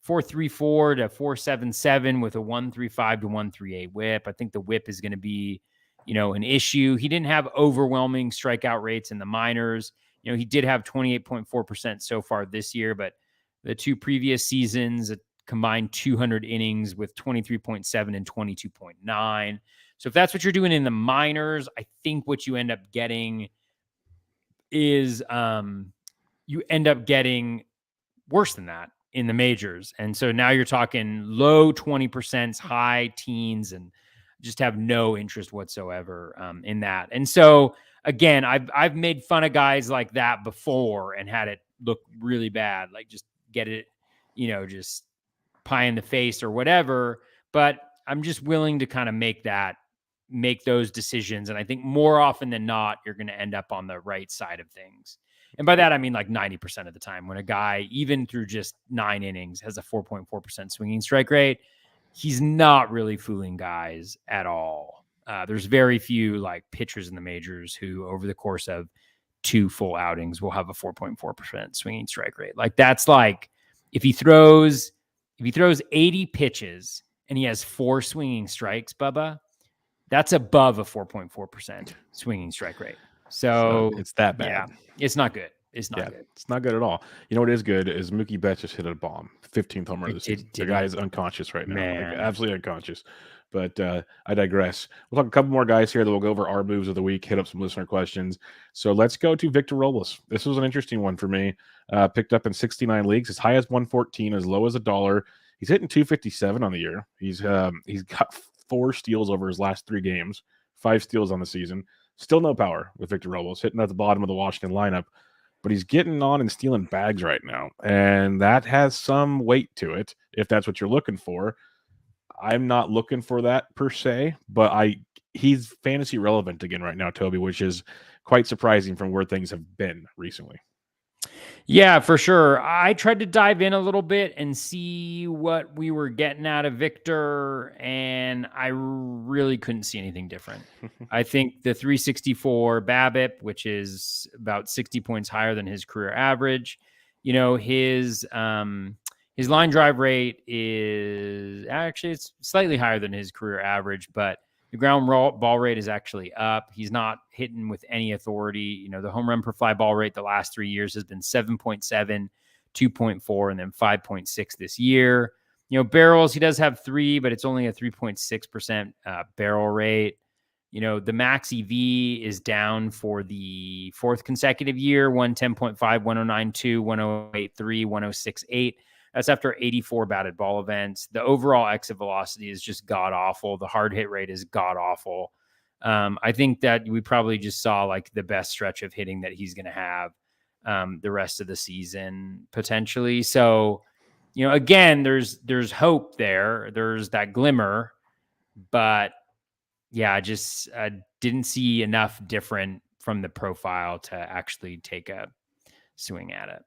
to 4.77 with a 1.35 to 1.38 whip. I think the whip is going to be, an issue. He didn't have overwhelming strikeout rates in the minors. He did have 28.4% so far this year, but The 2 previous seasons, a combined 200 innings with 23.7 and 22.9. So if that's what you're doing in the minors, I think what you end up getting is you end up getting worse than that in the majors. And so now you're talking low 20%, high teens, and just have no interest whatsoever in that. And so again, I've made fun of guys like that before and had it look really bad, like just get it, just pie in the face or whatever. But I'm just willing to kind of make those decisions. And I think more often than not, you're going to end up on the right side of things. And by that, I mean like 90% of the time when a guy, even through just 9 innings, has a 4.4% swinging strike rate, he's not really fooling guys at all. There's very few like pitchers in the majors who over the course of 2 full outings will have a 4.4% swinging strike rate. Like that's like, if he throws 80 pitches and he has 4 swinging strikes, Bubba, that's above a 4.4% swinging strike rate. So it's that bad. Yeah, it's not good. It's not good. It's not good at all. You know what is good is Mookie Betts just hit a bomb. 15th home run of the season. The guy is unconscious right now. Like, absolutely unconscious. But I digress. We'll talk a couple more guys here that we'll go over our moves of the week, hit up some listener questions. So let's go to Victor Robles. This was an interesting one for me. Picked up in 69 leagues, as high as 114, as low as $1. He's hitting 257 on the year. He's got 4 steals over his last 3 games, 5 steals on the season. Still no power with Victor Robles, hitting at the bottom of the Washington lineup. But he's getting on and stealing bags right now. And that has some weight to it, if that's what you're looking for. I'm not looking for that per se, but he's fantasy relevant again right now, Toby, which is quite surprising from where things have been recently. Yeah, for sure. I tried to dive in a little bit and see what we were getting out of Victor, and I really couldn't see anything different. I think the 364 BABIP, which is about 60 points higher than his career average, his line drive rate is actually, it's slightly higher than his career average, but the ground ball rate is actually up. He's not hitting with any authority. The home run per fly ball rate the last 3 years has been 7.7, 2.4, and then 5.6 this year. Barrels, he does have 3, but it's only a 3.6% barrel rate. The max EV is down for the 4th consecutive year, 110.5, 109.2, 108.3, 106.8. That's after 84 batted ball events. The overall exit velocity is just god awful. The hard hit rate is god awful. I think that we probably just saw like the best stretch of hitting that he's going to have the rest of the season potentially. So, again, there's hope there. There's that glimmer, but yeah, I just didn't see enough different from the profile to actually take a swing at it.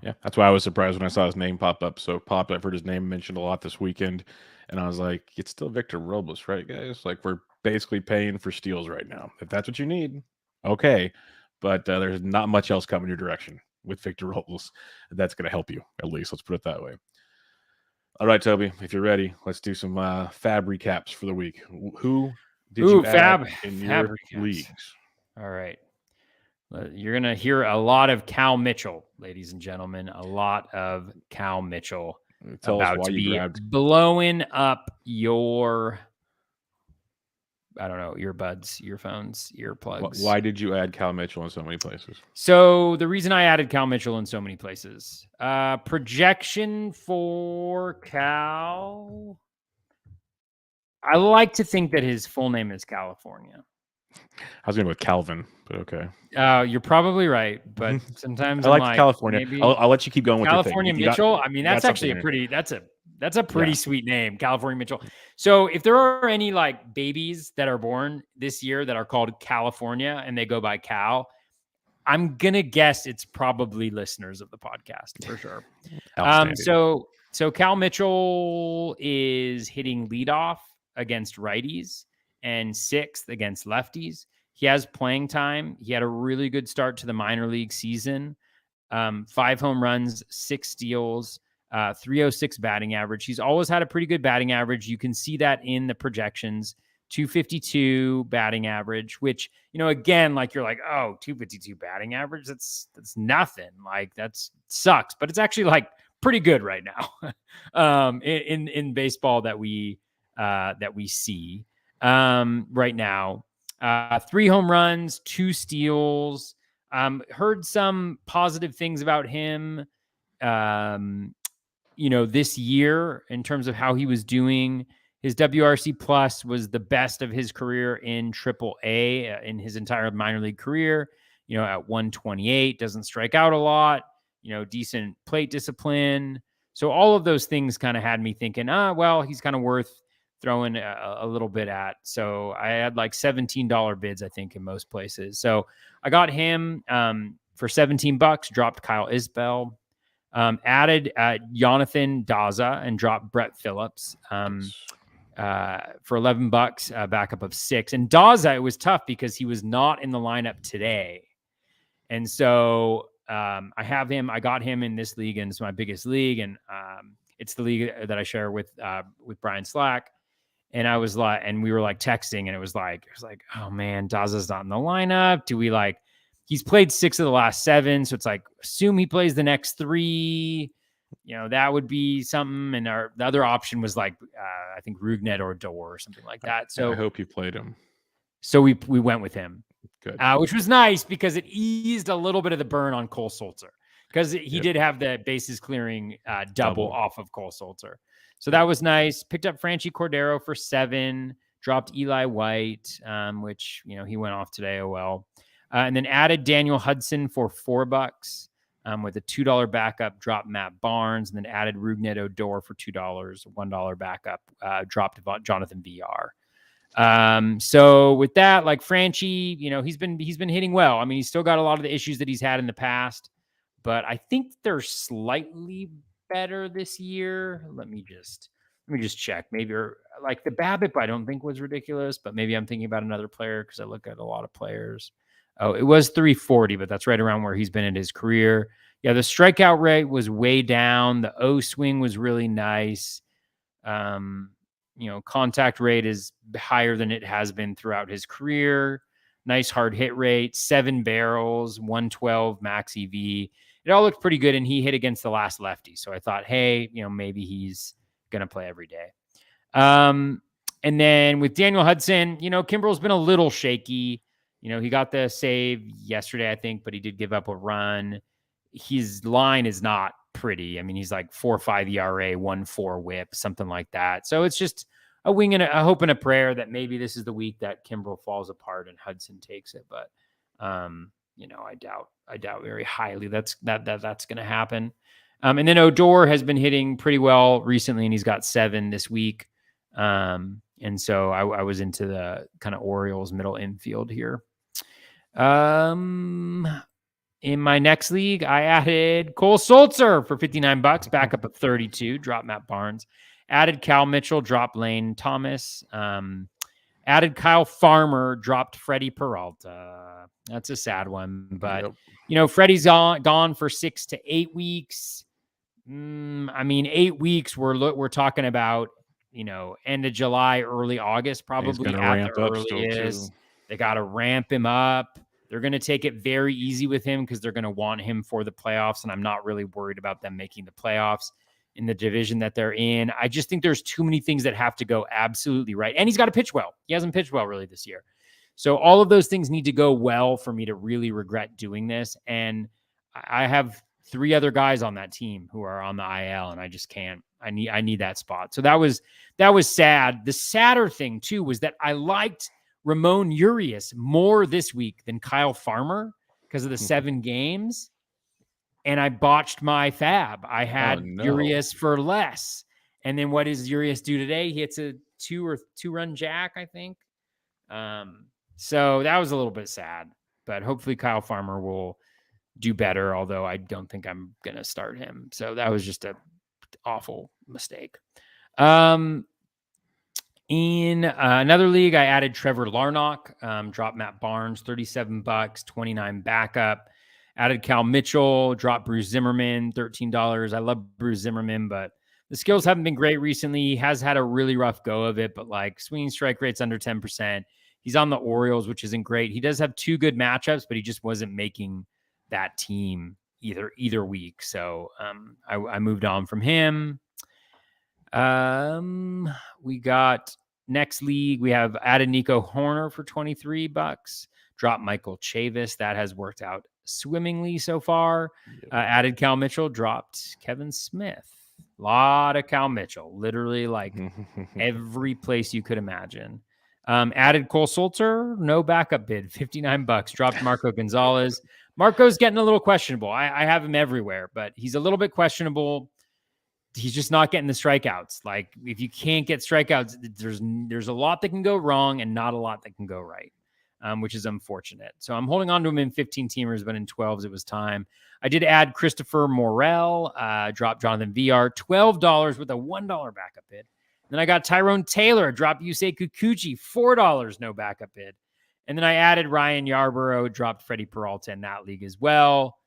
Yeah, that's why I was surprised when I saw his name pop up. So I've heard his name mentioned a lot this weekend, and I was like, it's still Victor Robles, right, guys? Like, we're basically paying for steals right now. If that's what you need, okay. But there's not much else coming your direction with Victor Robles that's going to help you, at least. Let's put it that way. All right, Toby, if you're ready, let's do some FAAB recaps for the week. Who did you add in your leagues? All right. You're going to hear a lot of Cal Mitchell, ladies and gentlemen. A lot of Cal Mitchell. Tell us why you grabbed. Blowing up your, I don't know, earbuds, earphones, earplugs. Why did you add Cal Mitchell in so many places? So the reason I added Cal Mitchell in so many places, projection for Cal. I like to think that his full name is California. I was going to go with Calvin, but okay. You're probably right, but sometimes I like California. I'll let you keep going with California Mitchell. I mean, that's actually that's a pretty sweet name, California Mitchell. So if there are any like babies that are born this year that are called California and they go by Cal, I'm gonna guess it's probably listeners of the podcast for sure. So Cal Mitchell is hitting leadoff against righties and 6th against lefties. He has playing time. He had a really good start to the minor league season. 5 home runs, 6 steals, 306 batting average. He's always had a pretty good batting average. You can see that in the projections. 252 batting average, which, again, like you're like, oh, 252 batting average. That's nothing. Like that sucks, but it's actually like pretty good right now in baseball that we see right now. 3 home runs, 2 steals. Heard some positive things about him, this year in terms of how he was doing. His WRC plus was the best of his career in AAA in his entire minor league career, at 128, doesn't strike out a lot, decent plate discipline. So all of those things kind of had me thinking, well, he's kind of worth throwing a little bit at. So I had like $17 bids, I think, in most places. So I got him for $17, dropped Kyle Isbell, added Jonathan Daza and dropped Brett Phillips for $11, backup of 6. And Daza, it was tough because he was not in the lineup today. And so I have him. I got him in this league, and it's my biggest league, and it's the league that I share with Brian Slack. And I was like, and we were like texting, and it was like, oh man, Daza's not in the lineup. Do we like? He's played 6 of the last 7, so it's like assume he plays the next 3. That would be something. And the other option was like I think Rugnet or Door or something like that. So I hope you played him. So we went with him. Good. Which was nice because it eased a little bit of the burn on Cole Sulser because he did have the bases clearing double off of Cole Sulser. So that was nice. Picked up Franchi Cordero for 7, dropped Eli White, which, he went off today. Oh, well. And then added Daniel Hudson for $4 with a $2 backup, dropped Matt Barnes, and then added Rugnet Odor for $2, $1 backup, dropped Jonathan VR. So with that, like Franchi, he's been hitting well. I mean, he's still got a lot of the issues that he's had in the past, but I think they're slightly better this year. Let me just check. Maybe like the BABIP, I don't think was ridiculous, but maybe I'm thinking about another player because I look at a lot of players. Oh, it was 340, but that's right around where he's been in his career. Yeah, the strikeout rate was way down. The O swing was really nice. Contact rate is higher than it has been throughout his career. Nice hard hit rate, 7 barrels, 112 max EV. It all looked pretty good, and he hit against the last lefty. So I thought, hey, maybe he's going to play every day. And then with Daniel Hudson, Kimbrel's been a little shaky. He got the save yesterday, I think, but he did give up a run. His line is not pretty. I mean, he's like 4.5 ERA, 1.4 WHIP, something like that. So it's just a wing and a hope and a prayer that maybe this is the week that Kimbrel falls apart and Hudson takes it. But I doubt very highly that's going to happen. And then Odor has been hitting pretty well recently, and he's got 7 this week. And so I was into the kind of Orioles middle infield here. In my next league, I added Cole Sulser for $59, backup of 32, dropped Matt Barnes. Added Cal Mitchell, dropped Lane Thomas. Added Kyle Farmer, dropped Freddie Peralta. That's a sad one, but Freddie's gone for 6 to 8 weeks. 8 weeks. We're talking about end of July, early August, probably at the earliest. They got to ramp him up. They're going to take it very easy with him because they're going to want him for the playoffs, and I'm not really worried about them making the playoffs in the division that they're in. I just think there's too many things that have to go absolutely right, and he's got to pitch well. He hasn't pitched well really this year. So all of those things need to go well for me to really regret doing this, and I have 3 other guys on that team who are on the IL, and I just can't. I need that spot. So that was sad. The sadder thing, too, was that I liked Ramon Urias more this week than Kyle Farmer because of the 7 games. And I botched my FAAB. I had Urias for less. And then what does Urias do today? He hits a 2-run jack, I think. So that was a little bit sad. But hopefully Kyle Farmer will do better, although I don't think I'm going to start him. So that was just an awful mistake. In another league, I added Trevor Larnach, dropped Matt Barnes, $37, 29 backup. Added Cal Mitchell, dropped Bruce Zimmerman, $13. I love Bruce Zimmerman, but the skills haven't been great recently. He has had a really rough go of it, but like swinging strike rate's under 10%. He's on the Orioles, which isn't great. He does have 2 good matchups, but he just wasn't making that team either week. So I moved on from him. We got next league. We have added Nico Horner for $23. Dropped Michael Chavis. That has worked out swimmingly so far. Yep. Added Cal Mitchell. Dropped Kevin Smith. A lot of Cal Mitchell. Literally like every place you could imagine. Added Cole Sulser. No backup bid. $59. Dropped Marco Gonzalez. Marco's getting a little questionable. I have him everywhere, but he's a little bit questionable. He's just not getting the strikeouts. Like if you can't get strikeouts, there's a lot that can go wrong and not a lot that can go right, which is unfortunate. So I'm holding on to him in 15 teamers, but in 12s it was time. I did add Christopher Morel, dropped Jonathan VR, $12 with a $1 backup bid. Then I got Tyrone Taylor, dropped Yusei Kikuchi, $4, no backup bid. And then I added Ryan Yarborough, dropped Freddie Peralta in that league as well.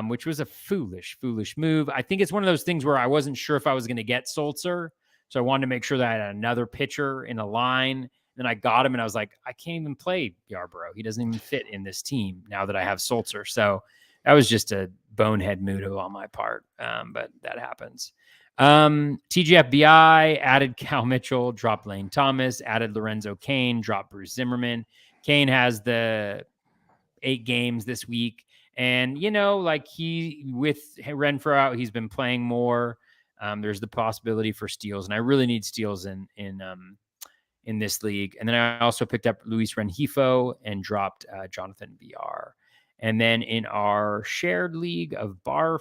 Which was a foolish move. I think it's one of those things where I wasn't sure if I was going to get Sulser. So I wanted to make sure that I had another pitcher in a line. Then I got him and I was like, I can't even play Yarborough. He doesn't even fit in this team now that I have Sulser. So that was just a bonehead move on my part. But that happens. TGFBI added Cal Mitchell, dropped Lane Thomas, added Lorenzo Cain, dropped Bruce Zimmerman. Cain has the 8 games this week. And, like with Renfroe out, he's been playing more. There's the possibility for steals, and I really need steals in this league. And then I also picked up Luis Rengifo and dropped Jonathan VR. And then in our shared league of Barf,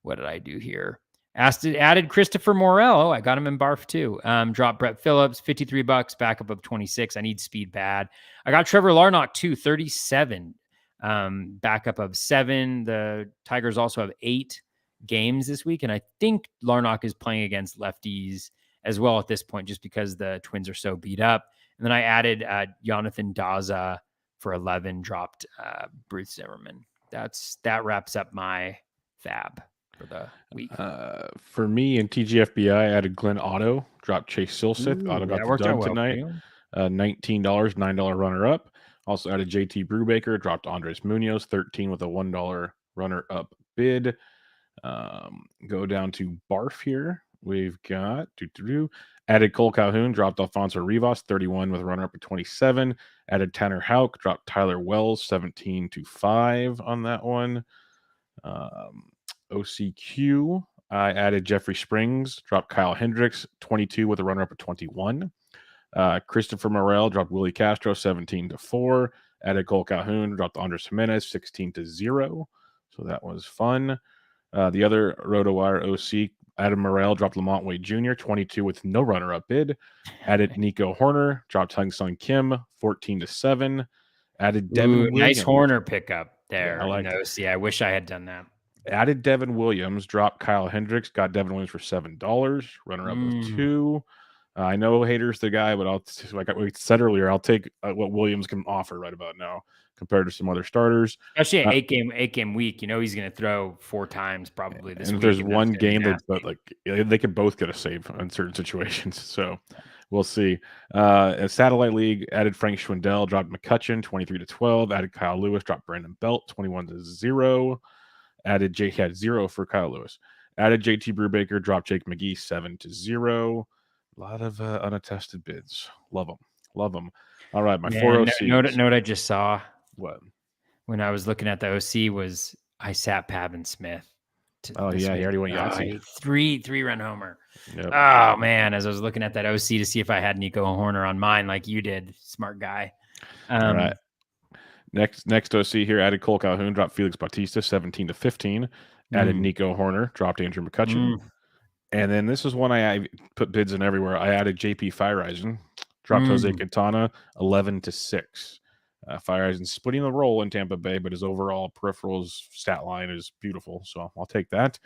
what did I do here? Added Christopher Morel. Oh, I got him in Barf too. Dropped Brett Phillips, $53, backup of 26. I need speed bad. I got Trevor Larnach too, 37. Backup of 7. The Tigers also have 8 games this week, and I think Larnach is playing against lefties as well at this point, just because the Twins are so beat up. And then I added Jonathan Daza for 11. Dropped Bruce Zimmerman. That wraps up my FAAB for the week. For me in TGFBI, I added Glenn Otto, dropped Chase Silseth. Otto got the done tonight. $19, $9 runner up. Also added JT Brubaker, dropped Andres Munoz, 13 with a $1 runner up bid. Go down to Barf here. We've got added Cole Calhoun, dropped Alfonso Rivas, 31 with a runner up at 27. Added Tanner Houck, dropped Tyler Wells, 17-5 on that one. OCQ, I added Jeffrey Springs, dropped Kyle Hendricks, 22 with a runner up at 21. Christopher Morel dropped Willie Castro, 17-4. Added Cole Calhoun, dropped Andres Jimenez, 16-0. So that was fun. The other RotoWire OC, Adam Morel dropped Lamont Wade Jr., 22 with no runner up bid. Added Nico Horner, dropped Hung Sung Kim, 14-7. Added Devin Williams. Nice Horner pickup there. Yeah, I like OC. I wish I had done that. Added Devin Williams, dropped Kyle Hendricks, got Devin Williams for $7. Runner up of 2. I know haters the guy, but like we said earlier, I'll take what Williams can offer right about now compared to some other starters. Especially an 8-game week, he's going to throw 4 times probably this week. And if there's one game that they could both get a save in certain situations, so we'll see. A satellite league added Frank Schwindel, dropped McCutcheon, 23-12. Added Kyle Lewis, dropped Brandon Belt, 21-0. Added had 0 for Kyle Lewis. Added JT Brubaker, dropped Jake McGee, 7-0. A lot of unattested bids. Love them. All right, my 4 OCs. Know what I just saw? What? When I was looking at the OC was I sat Pavin Smith. Oh, yeah, he already went Yahtzee. 3-run homer. Yep. Oh, man, as I was looking at that OC to see if I had Nico Horner on mine like you did. Smart guy. All right. Next OC here, added Cole Calhoun, dropped Felix Bautista, 17-15. Added Nico Horner, dropped Andrew McCutcheon. And then this is one I put bids in everywhere. I added JP Fireisen, dropped Jose Quintana, 11-6. Fireisen splitting the role in Tampa Bay, but his overall peripherals stat line is beautiful, so I'll take that.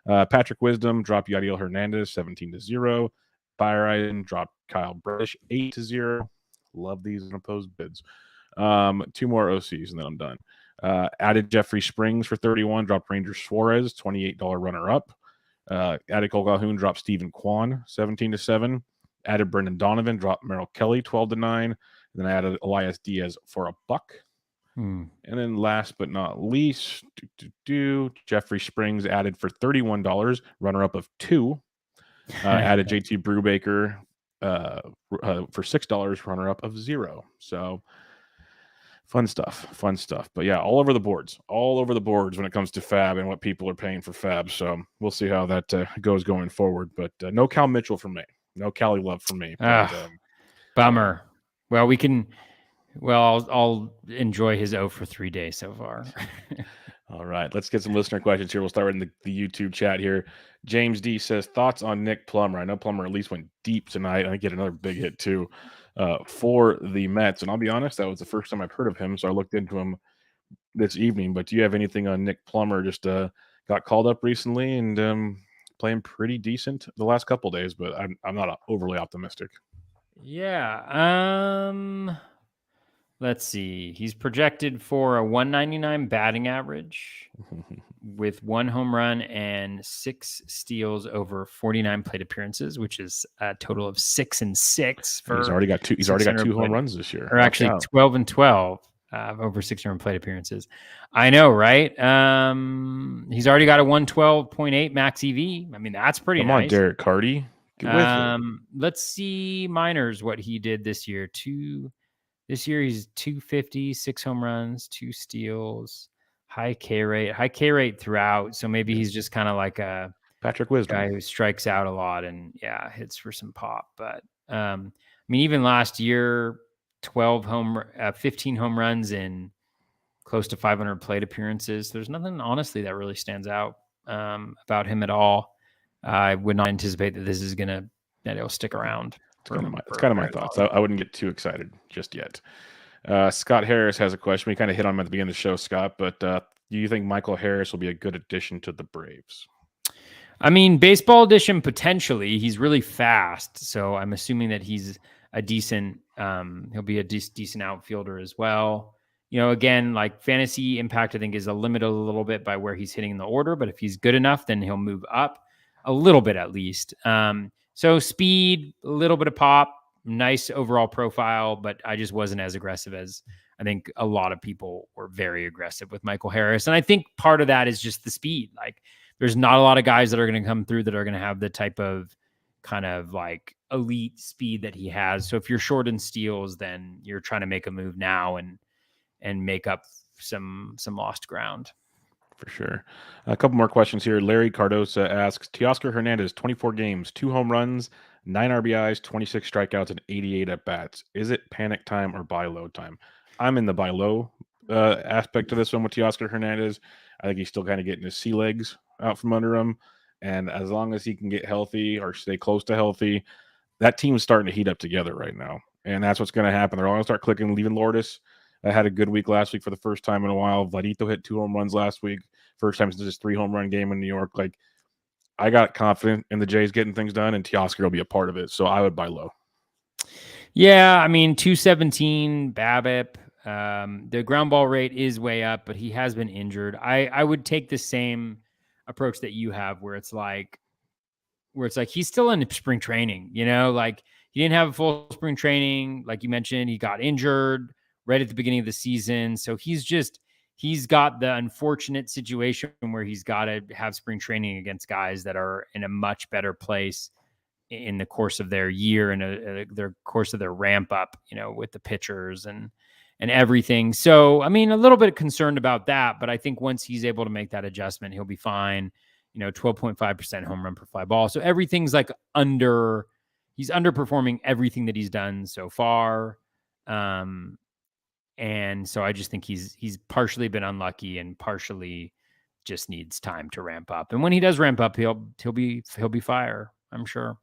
Patrick Wisdom dropped Yadiel Hernandez, 17-0. Fireisen dropped Kyle Bradish, 8-0. Love these unopposed bids. 2 more OCs, and then I'm done. Added Jeffrey Springs for 31, dropped Ranger Suarez, $28 runner-up. Added Cole Calhoun, dropped Stephen Kwan, 17-7. Added Brendan Donovan, dropped Merrill Kelly, 12-9. And then I added Elias Diaz for $1. Hmm. And then last but not least, Jeffrey Springs added for $31, runner-up of 2. Added JT Brubaker for $6, runner-up of 0. So fun stuff. But yeah, all over the boards when it comes to FAAB and what people are paying for FAAB. So we'll see how that goes going forward. But no Cal Mitchell for me. No Cali love for me. But, bummer. Well, we can... Well, I'll enjoy his 0 for 3 days so far. All right, let's get some listener questions here. We'll start in the YouTube chat here. James D says, thoughts on Nick Plummer? I know Plummer at least went deep tonight. I get another big hit too for the Mets. And I'll be honest, that was the first time I've heard of him, so I looked into him this evening. But do you have anything on Nick Plummer? Just got called up recently and playing pretty decent the last couple days, but I'm not overly optimistic. Yeah. Let's see. He's projected for a 199 batting average with 1 home run and 6 steals over 49 plate appearances, which is a total of 6 and 6. He's already got 2. He's already got 2 home runs this year, or actually 12 and 12 over 600 plate appearances. I know, right? He's already got a 112.8 max EV. I mean, that's pretty nice. Come on, Derek Carty. Get with it. Let's see minors what he did this year. This year he's 250, 6 home runs, 2 steals, high K rate throughout. So maybe he's just kind of like a Patrick Wisdom guy who strikes out a lot and hits for some pop. But I mean, even last year, 15 home runs in close to 500 plate appearances. There's nothing honestly that really stands out about him at all. I would not anticipate that it'll stick around. It's kind of my thoughts. I wouldn't get too excited just yet. Scott Harris has a question. We kind of hit on him at the beginning of the show, Scott, but do you think Michael Harris will be a good addition to the Braves? I mean, baseball edition, potentially. He's really fast, so I'm assuming that he's a decent he'll be a decent outfielder as well. You know, again, like fantasy impact, I think is limited a little bit by where he's hitting in the order, but if he's good enough, then he'll move up a little bit at least. So speed, a little bit of pop, nice overall profile, but I just wasn't as aggressive as I think a lot of people were very aggressive with Michael Harris. And I think part of that is just the speed. Like there's not a lot of guys that are going to come through that are going to have the type of kind of like elite speed that he has. So if you're short in steals, then you're trying to make a move now and make up some lost ground. For sure. A couple more questions here. Larry Cardosa asks, Teoscar Hernandez, 24 games, 2 home runs, 9 RBIs, 26 strikeouts, and 88 at-bats. Is it panic time or buy low time? I'm in the buy low aspect of this one with Teoscar Hernandez. I think he's still kind of getting his sea legs out from under him. And as long as he can get healthy or stay close to healthy, that team is starting to heat up together right now. And that's what's going to happen. They're all going to start clicking. Leaving Lourdes had a good week last week for the first time in a while. Vladito hit 2 home runs last week. First time since his 3 home run game in New York. Like, I got confident in the Jays getting things done, and Teoscar will be a part of it. So I would buy low. Yeah, I mean, 217 BABIP. The ground ball rate is way up, but he has been injured. I would take the same approach that you have, where it's like he's still in spring training. You know, like he didn't have a full spring training, like you mentioned. He got injured right at the beginning of the season, so he's got the unfortunate situation where he's got to have spring training against guys that are in a much better place in the course of their year and their course of their ramp up, you know, with the pitchers and everything. So, I mean, a little bit concerned about that, but I think once he's able to make that adjustment, he'll be fine. You know, 12.5% home run per fly ball. So everything's like he's underperforming everything that he's done so far. And so I just think he's partially been unlucky and partially just needs time to ramp up. And when he does ramp up, he'll be fire, I'm sure.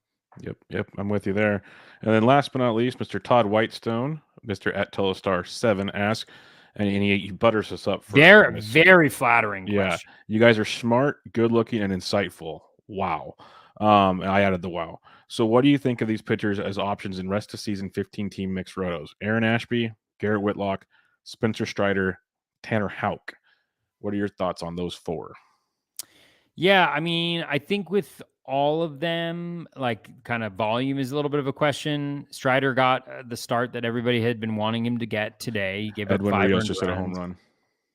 Yep. I'm with you there. And then last but not least, Mr. Todd Whitestone, Mr. at Telestar7 asks, and he butters us up. Very flattering question. You guys are smart, good looking, and insightful. Wow. And I added the wow. So what do you think of these pitchers as options in rest of season 15-team mixed rotos? Aaron Ashby, Garrett Whitlock, Spencer Strider, Tanner Houck. What are your thoughts on those 4? Yeah, I mean, I think with all of them, like kind of volume is a little bit of a question. Strider got the start that everybody had been wanting him to get today. He gave up Edwin 5 Rios earned just hit a home runs. run.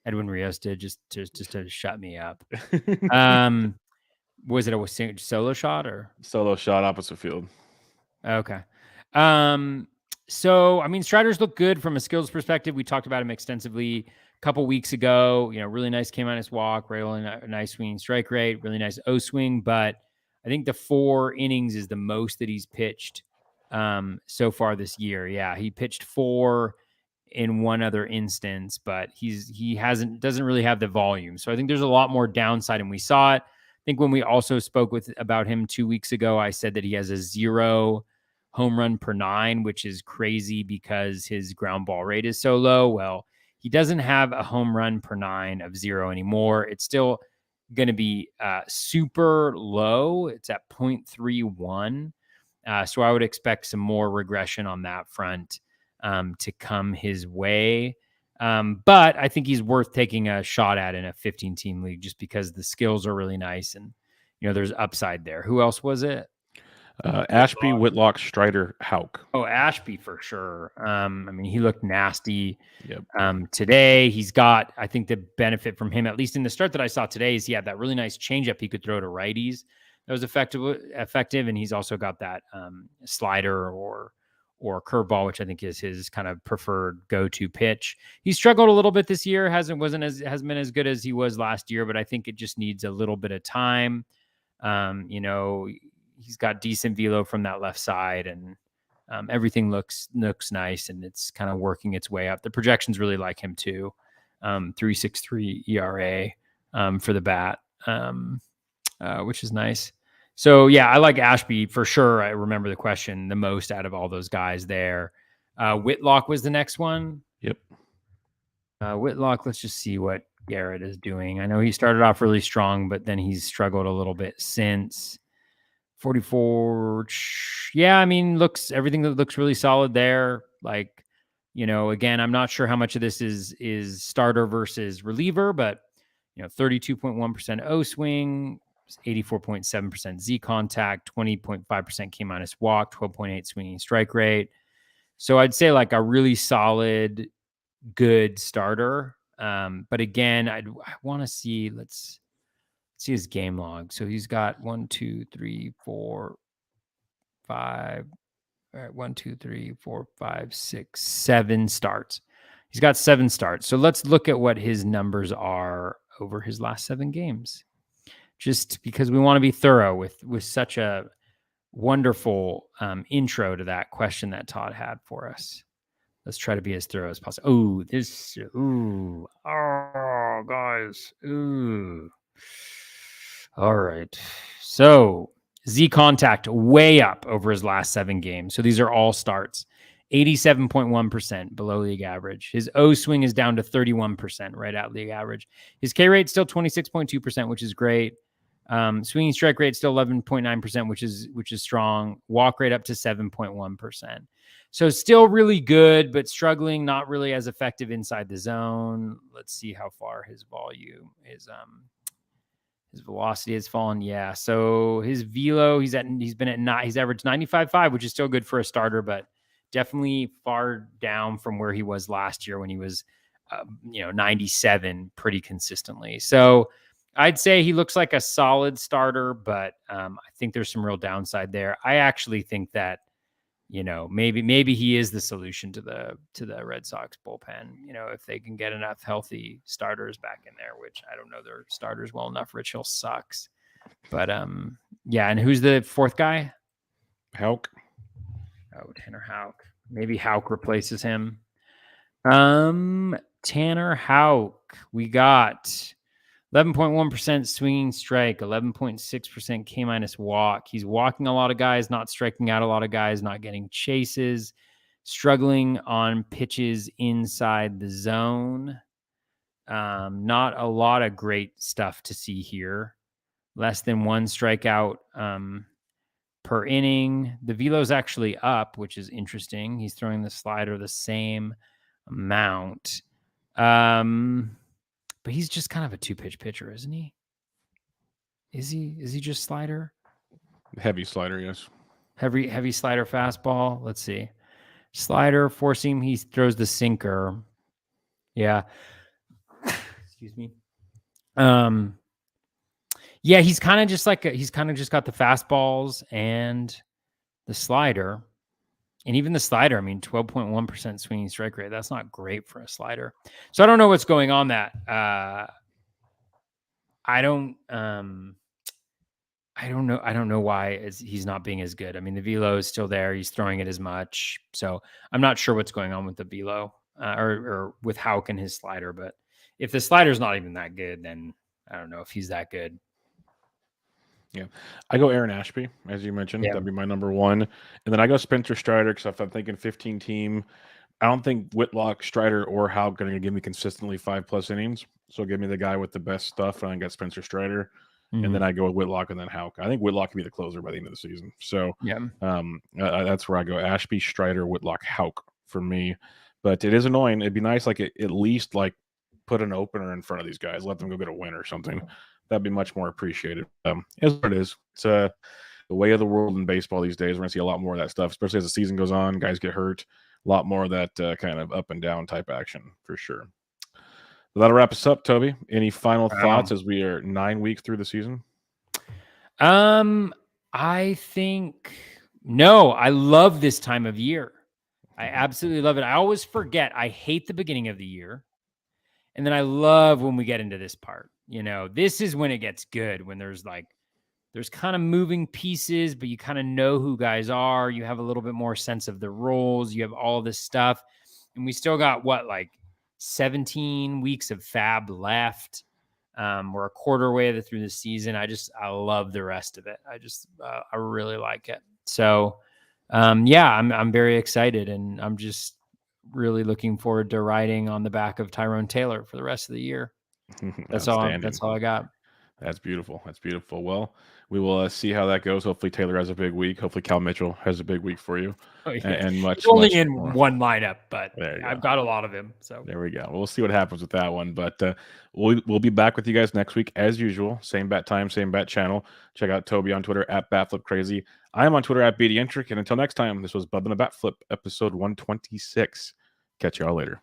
Edwin Rios did just to shut me up. Was it a solo shot or Solo shot opposite field? okay? So I mean, Striders look good from a skills perspective. We talked about him extensively a couple weeks ago. Really nice K-minus walk, really nice swinging strike rate, really nice O swing. But I think the 4 innings is the most that he's pitched so far this year. Yeah, he pitched 4 in one other instance, but he doesn't really have the volume. So I think there's a lot more downside, and we saw it. I think when we also spoke about him 2 weeks ago, I said that he has a 0 home run per 9, which is crazy because his ground ball rate is so low. Well, he doesn't have a home run per 9 of 0 anymore. It's still going to be super low. It's at 0.31. So I would expect some more regression on that front to come his way. But I think he's worth taking a shot at in a 15-team league just because the skills are really nice and, there's upside there. Who else was it? Ashby, Whitlock, Strider, Hauk. Oh, Ashby for sure. I mean, he looked nasty Yep. today. He's got, I think the benefit from him, at least in the start that I saw today, is he had that really nice changeup he could throw to righties. That was effective. And he's also got that slider or curveball, which I think is his kind of preferred go-to pitch. He struggled a little bit this year. Hasn't been as good as he was last year, but I think it just needs a little bit of time. He's got decent velo from that left side, and everything looks nice, and it's kind of working its way up. The projections really like him too. 3.63 ERA for the bat, which is nice. So yeah, I like Ashby for sure. I remember the question the most out of all those guys there. Whitlock was the next one. Yep. Whitlock, let's just see what Garrett is doing. I know he started off really strong, but then he's struggled a little bit since. 44. Yeah, I mean, everything that looks really solid there. Like, again, I'm not sure how much of this is starter versus reliever, but 32.1% O swing, 84.7% Z contact, 20.5% K minus walk, 12.8 swinging strike rate. So I'd say like a really solid, good starter. But again, I want to see, let's see his game log. So he's got 1, 2, 3, 4, 5. All right, 1, 2, 3, 4, 5, 6, 7 starts. He's got 7 starts. So let's look at what his numbers are over his last 7 games. Just because we want to be thorough with such a wonderful intro to that question that Todd had for us. Let's try to be as thorough as possible. Oh, guys. All right. So Z contact way up over his last 7 games. So these are all starts. 87.1% below league average. His O swing is down to 31%, right at league average. His K rate still 26.2%, which is great. Swinging strike rate still 11.9%, which is strong. Walk rate up to 7.1%. So still really good, but struggling, not really as effective inside the zone. Let's see how far his volume is. His velocity has fallen. Yeah. So his velo, he's averaged 95.5, which is still good for a starter, but definitely far down from where he was last year when he was, 97 pretty consistently. So I'd say he looks like a solid starter, but I think there's some real downside there. I actually think that, maybe he is the solution to the Red Sox bullpen. If they can get enough healthy starters back in there, which I don't know their starters well enough. Rich Hill sucks, but yeah. And who's the 4th guy? Hauk. Oh, Tanner Houck. Maybe Houck replaces him. Tanner Houck. We got 11.1% swinging strike, 11.6% K minus walk. He's walking a lot of guys, not striking out a lot of guys, not getting chases, struggling on pitches inside the zone. Not a lot of great stuff to see here. Less than 1 strikeout per inning. The velo's actually up, which is interesting. He's throwing the slider the same amount. But he's just kind of a 2-pitch pitcher, isn't he? Is he just slider? Heavy slider, yes. Heavy slider fastball. Let's see. Slider, four seam. He throws the sinker. Yeah. Excuse me. Yeah, he's kind of just got the fastballs and the slider. And even the slider, I mean, 12.1% swinging strike rate. That's not great for a slider. So I don't know what's going on that. I don't know why he's not being as good. I mean, the velo is still there. He's throwing it as much. So I'm not sure what's going on with the velo or with Houck and his slider. But if the slider's not even that good, then I don't know if he's that good. Yeah, I go Aaron Ashby, as you mentioned. Yeah. That'd be my number one. And then I go Spencer Strider because if I'm thinking 15 team, I don't think Whitlock, Strider, or Houck going to give me consistently 5+ innings. So give me the guy with the best stuff, and I got Spencer Strider. And then I go with Whitlock and then Houck. I think Whitlock can be the closer by the end of the season. So that's where I go. Ashby, Strider, Whitlock, Houck for me. But it is annoying. It'd be nice, like at least like put an opener in front of these guys, let them go get a win or something. That'd be much more appreciated. Is what it is. It's the way of the world in baseball these days. We're gonna see a lot more of that stuff, especially as the season goes on. Guys get hurt. A lot more of that kind of up and down type action for sure. So that'll wrap us up, Toby. Any final thoughts as we are 9 weeks through the season? I think no. I love this time of year. I absolutely love it. I always forget. I hate the beginning of the year. And then I love when we get into this part. You know, this is when it gets good, when there's kind of moving pieces, but you kind of know who guys are. You have a little bit more sense of the roles. You have all this stuff. And we still got 17 weeks of FAAB left. We're a quarter way through the season. I love the rest of it. I really like it. So, I'm very excited, and I'm just really looking forward to riding on the back of Tyrone Taylor for the rest of the year. That's all I got. That's beautiful. That's beautiful. Well, we will see how that goes. Hopefully Taylor has a big week. Hopefully Cal Mitchell has a big week for you. Oh, yeah. And much only much in more. one lineup, but I've got a lot of him. So there we go. We'll see what happens with that one. But we'll be back with you guys next week as usual. Same bat time, same bat channel. Check out Toby on Twitter at BatFlipCrazy. I am on Twitter at BDentric. And until next time, this was Bubba the Bat Flip, episode 126. Catch y'all later.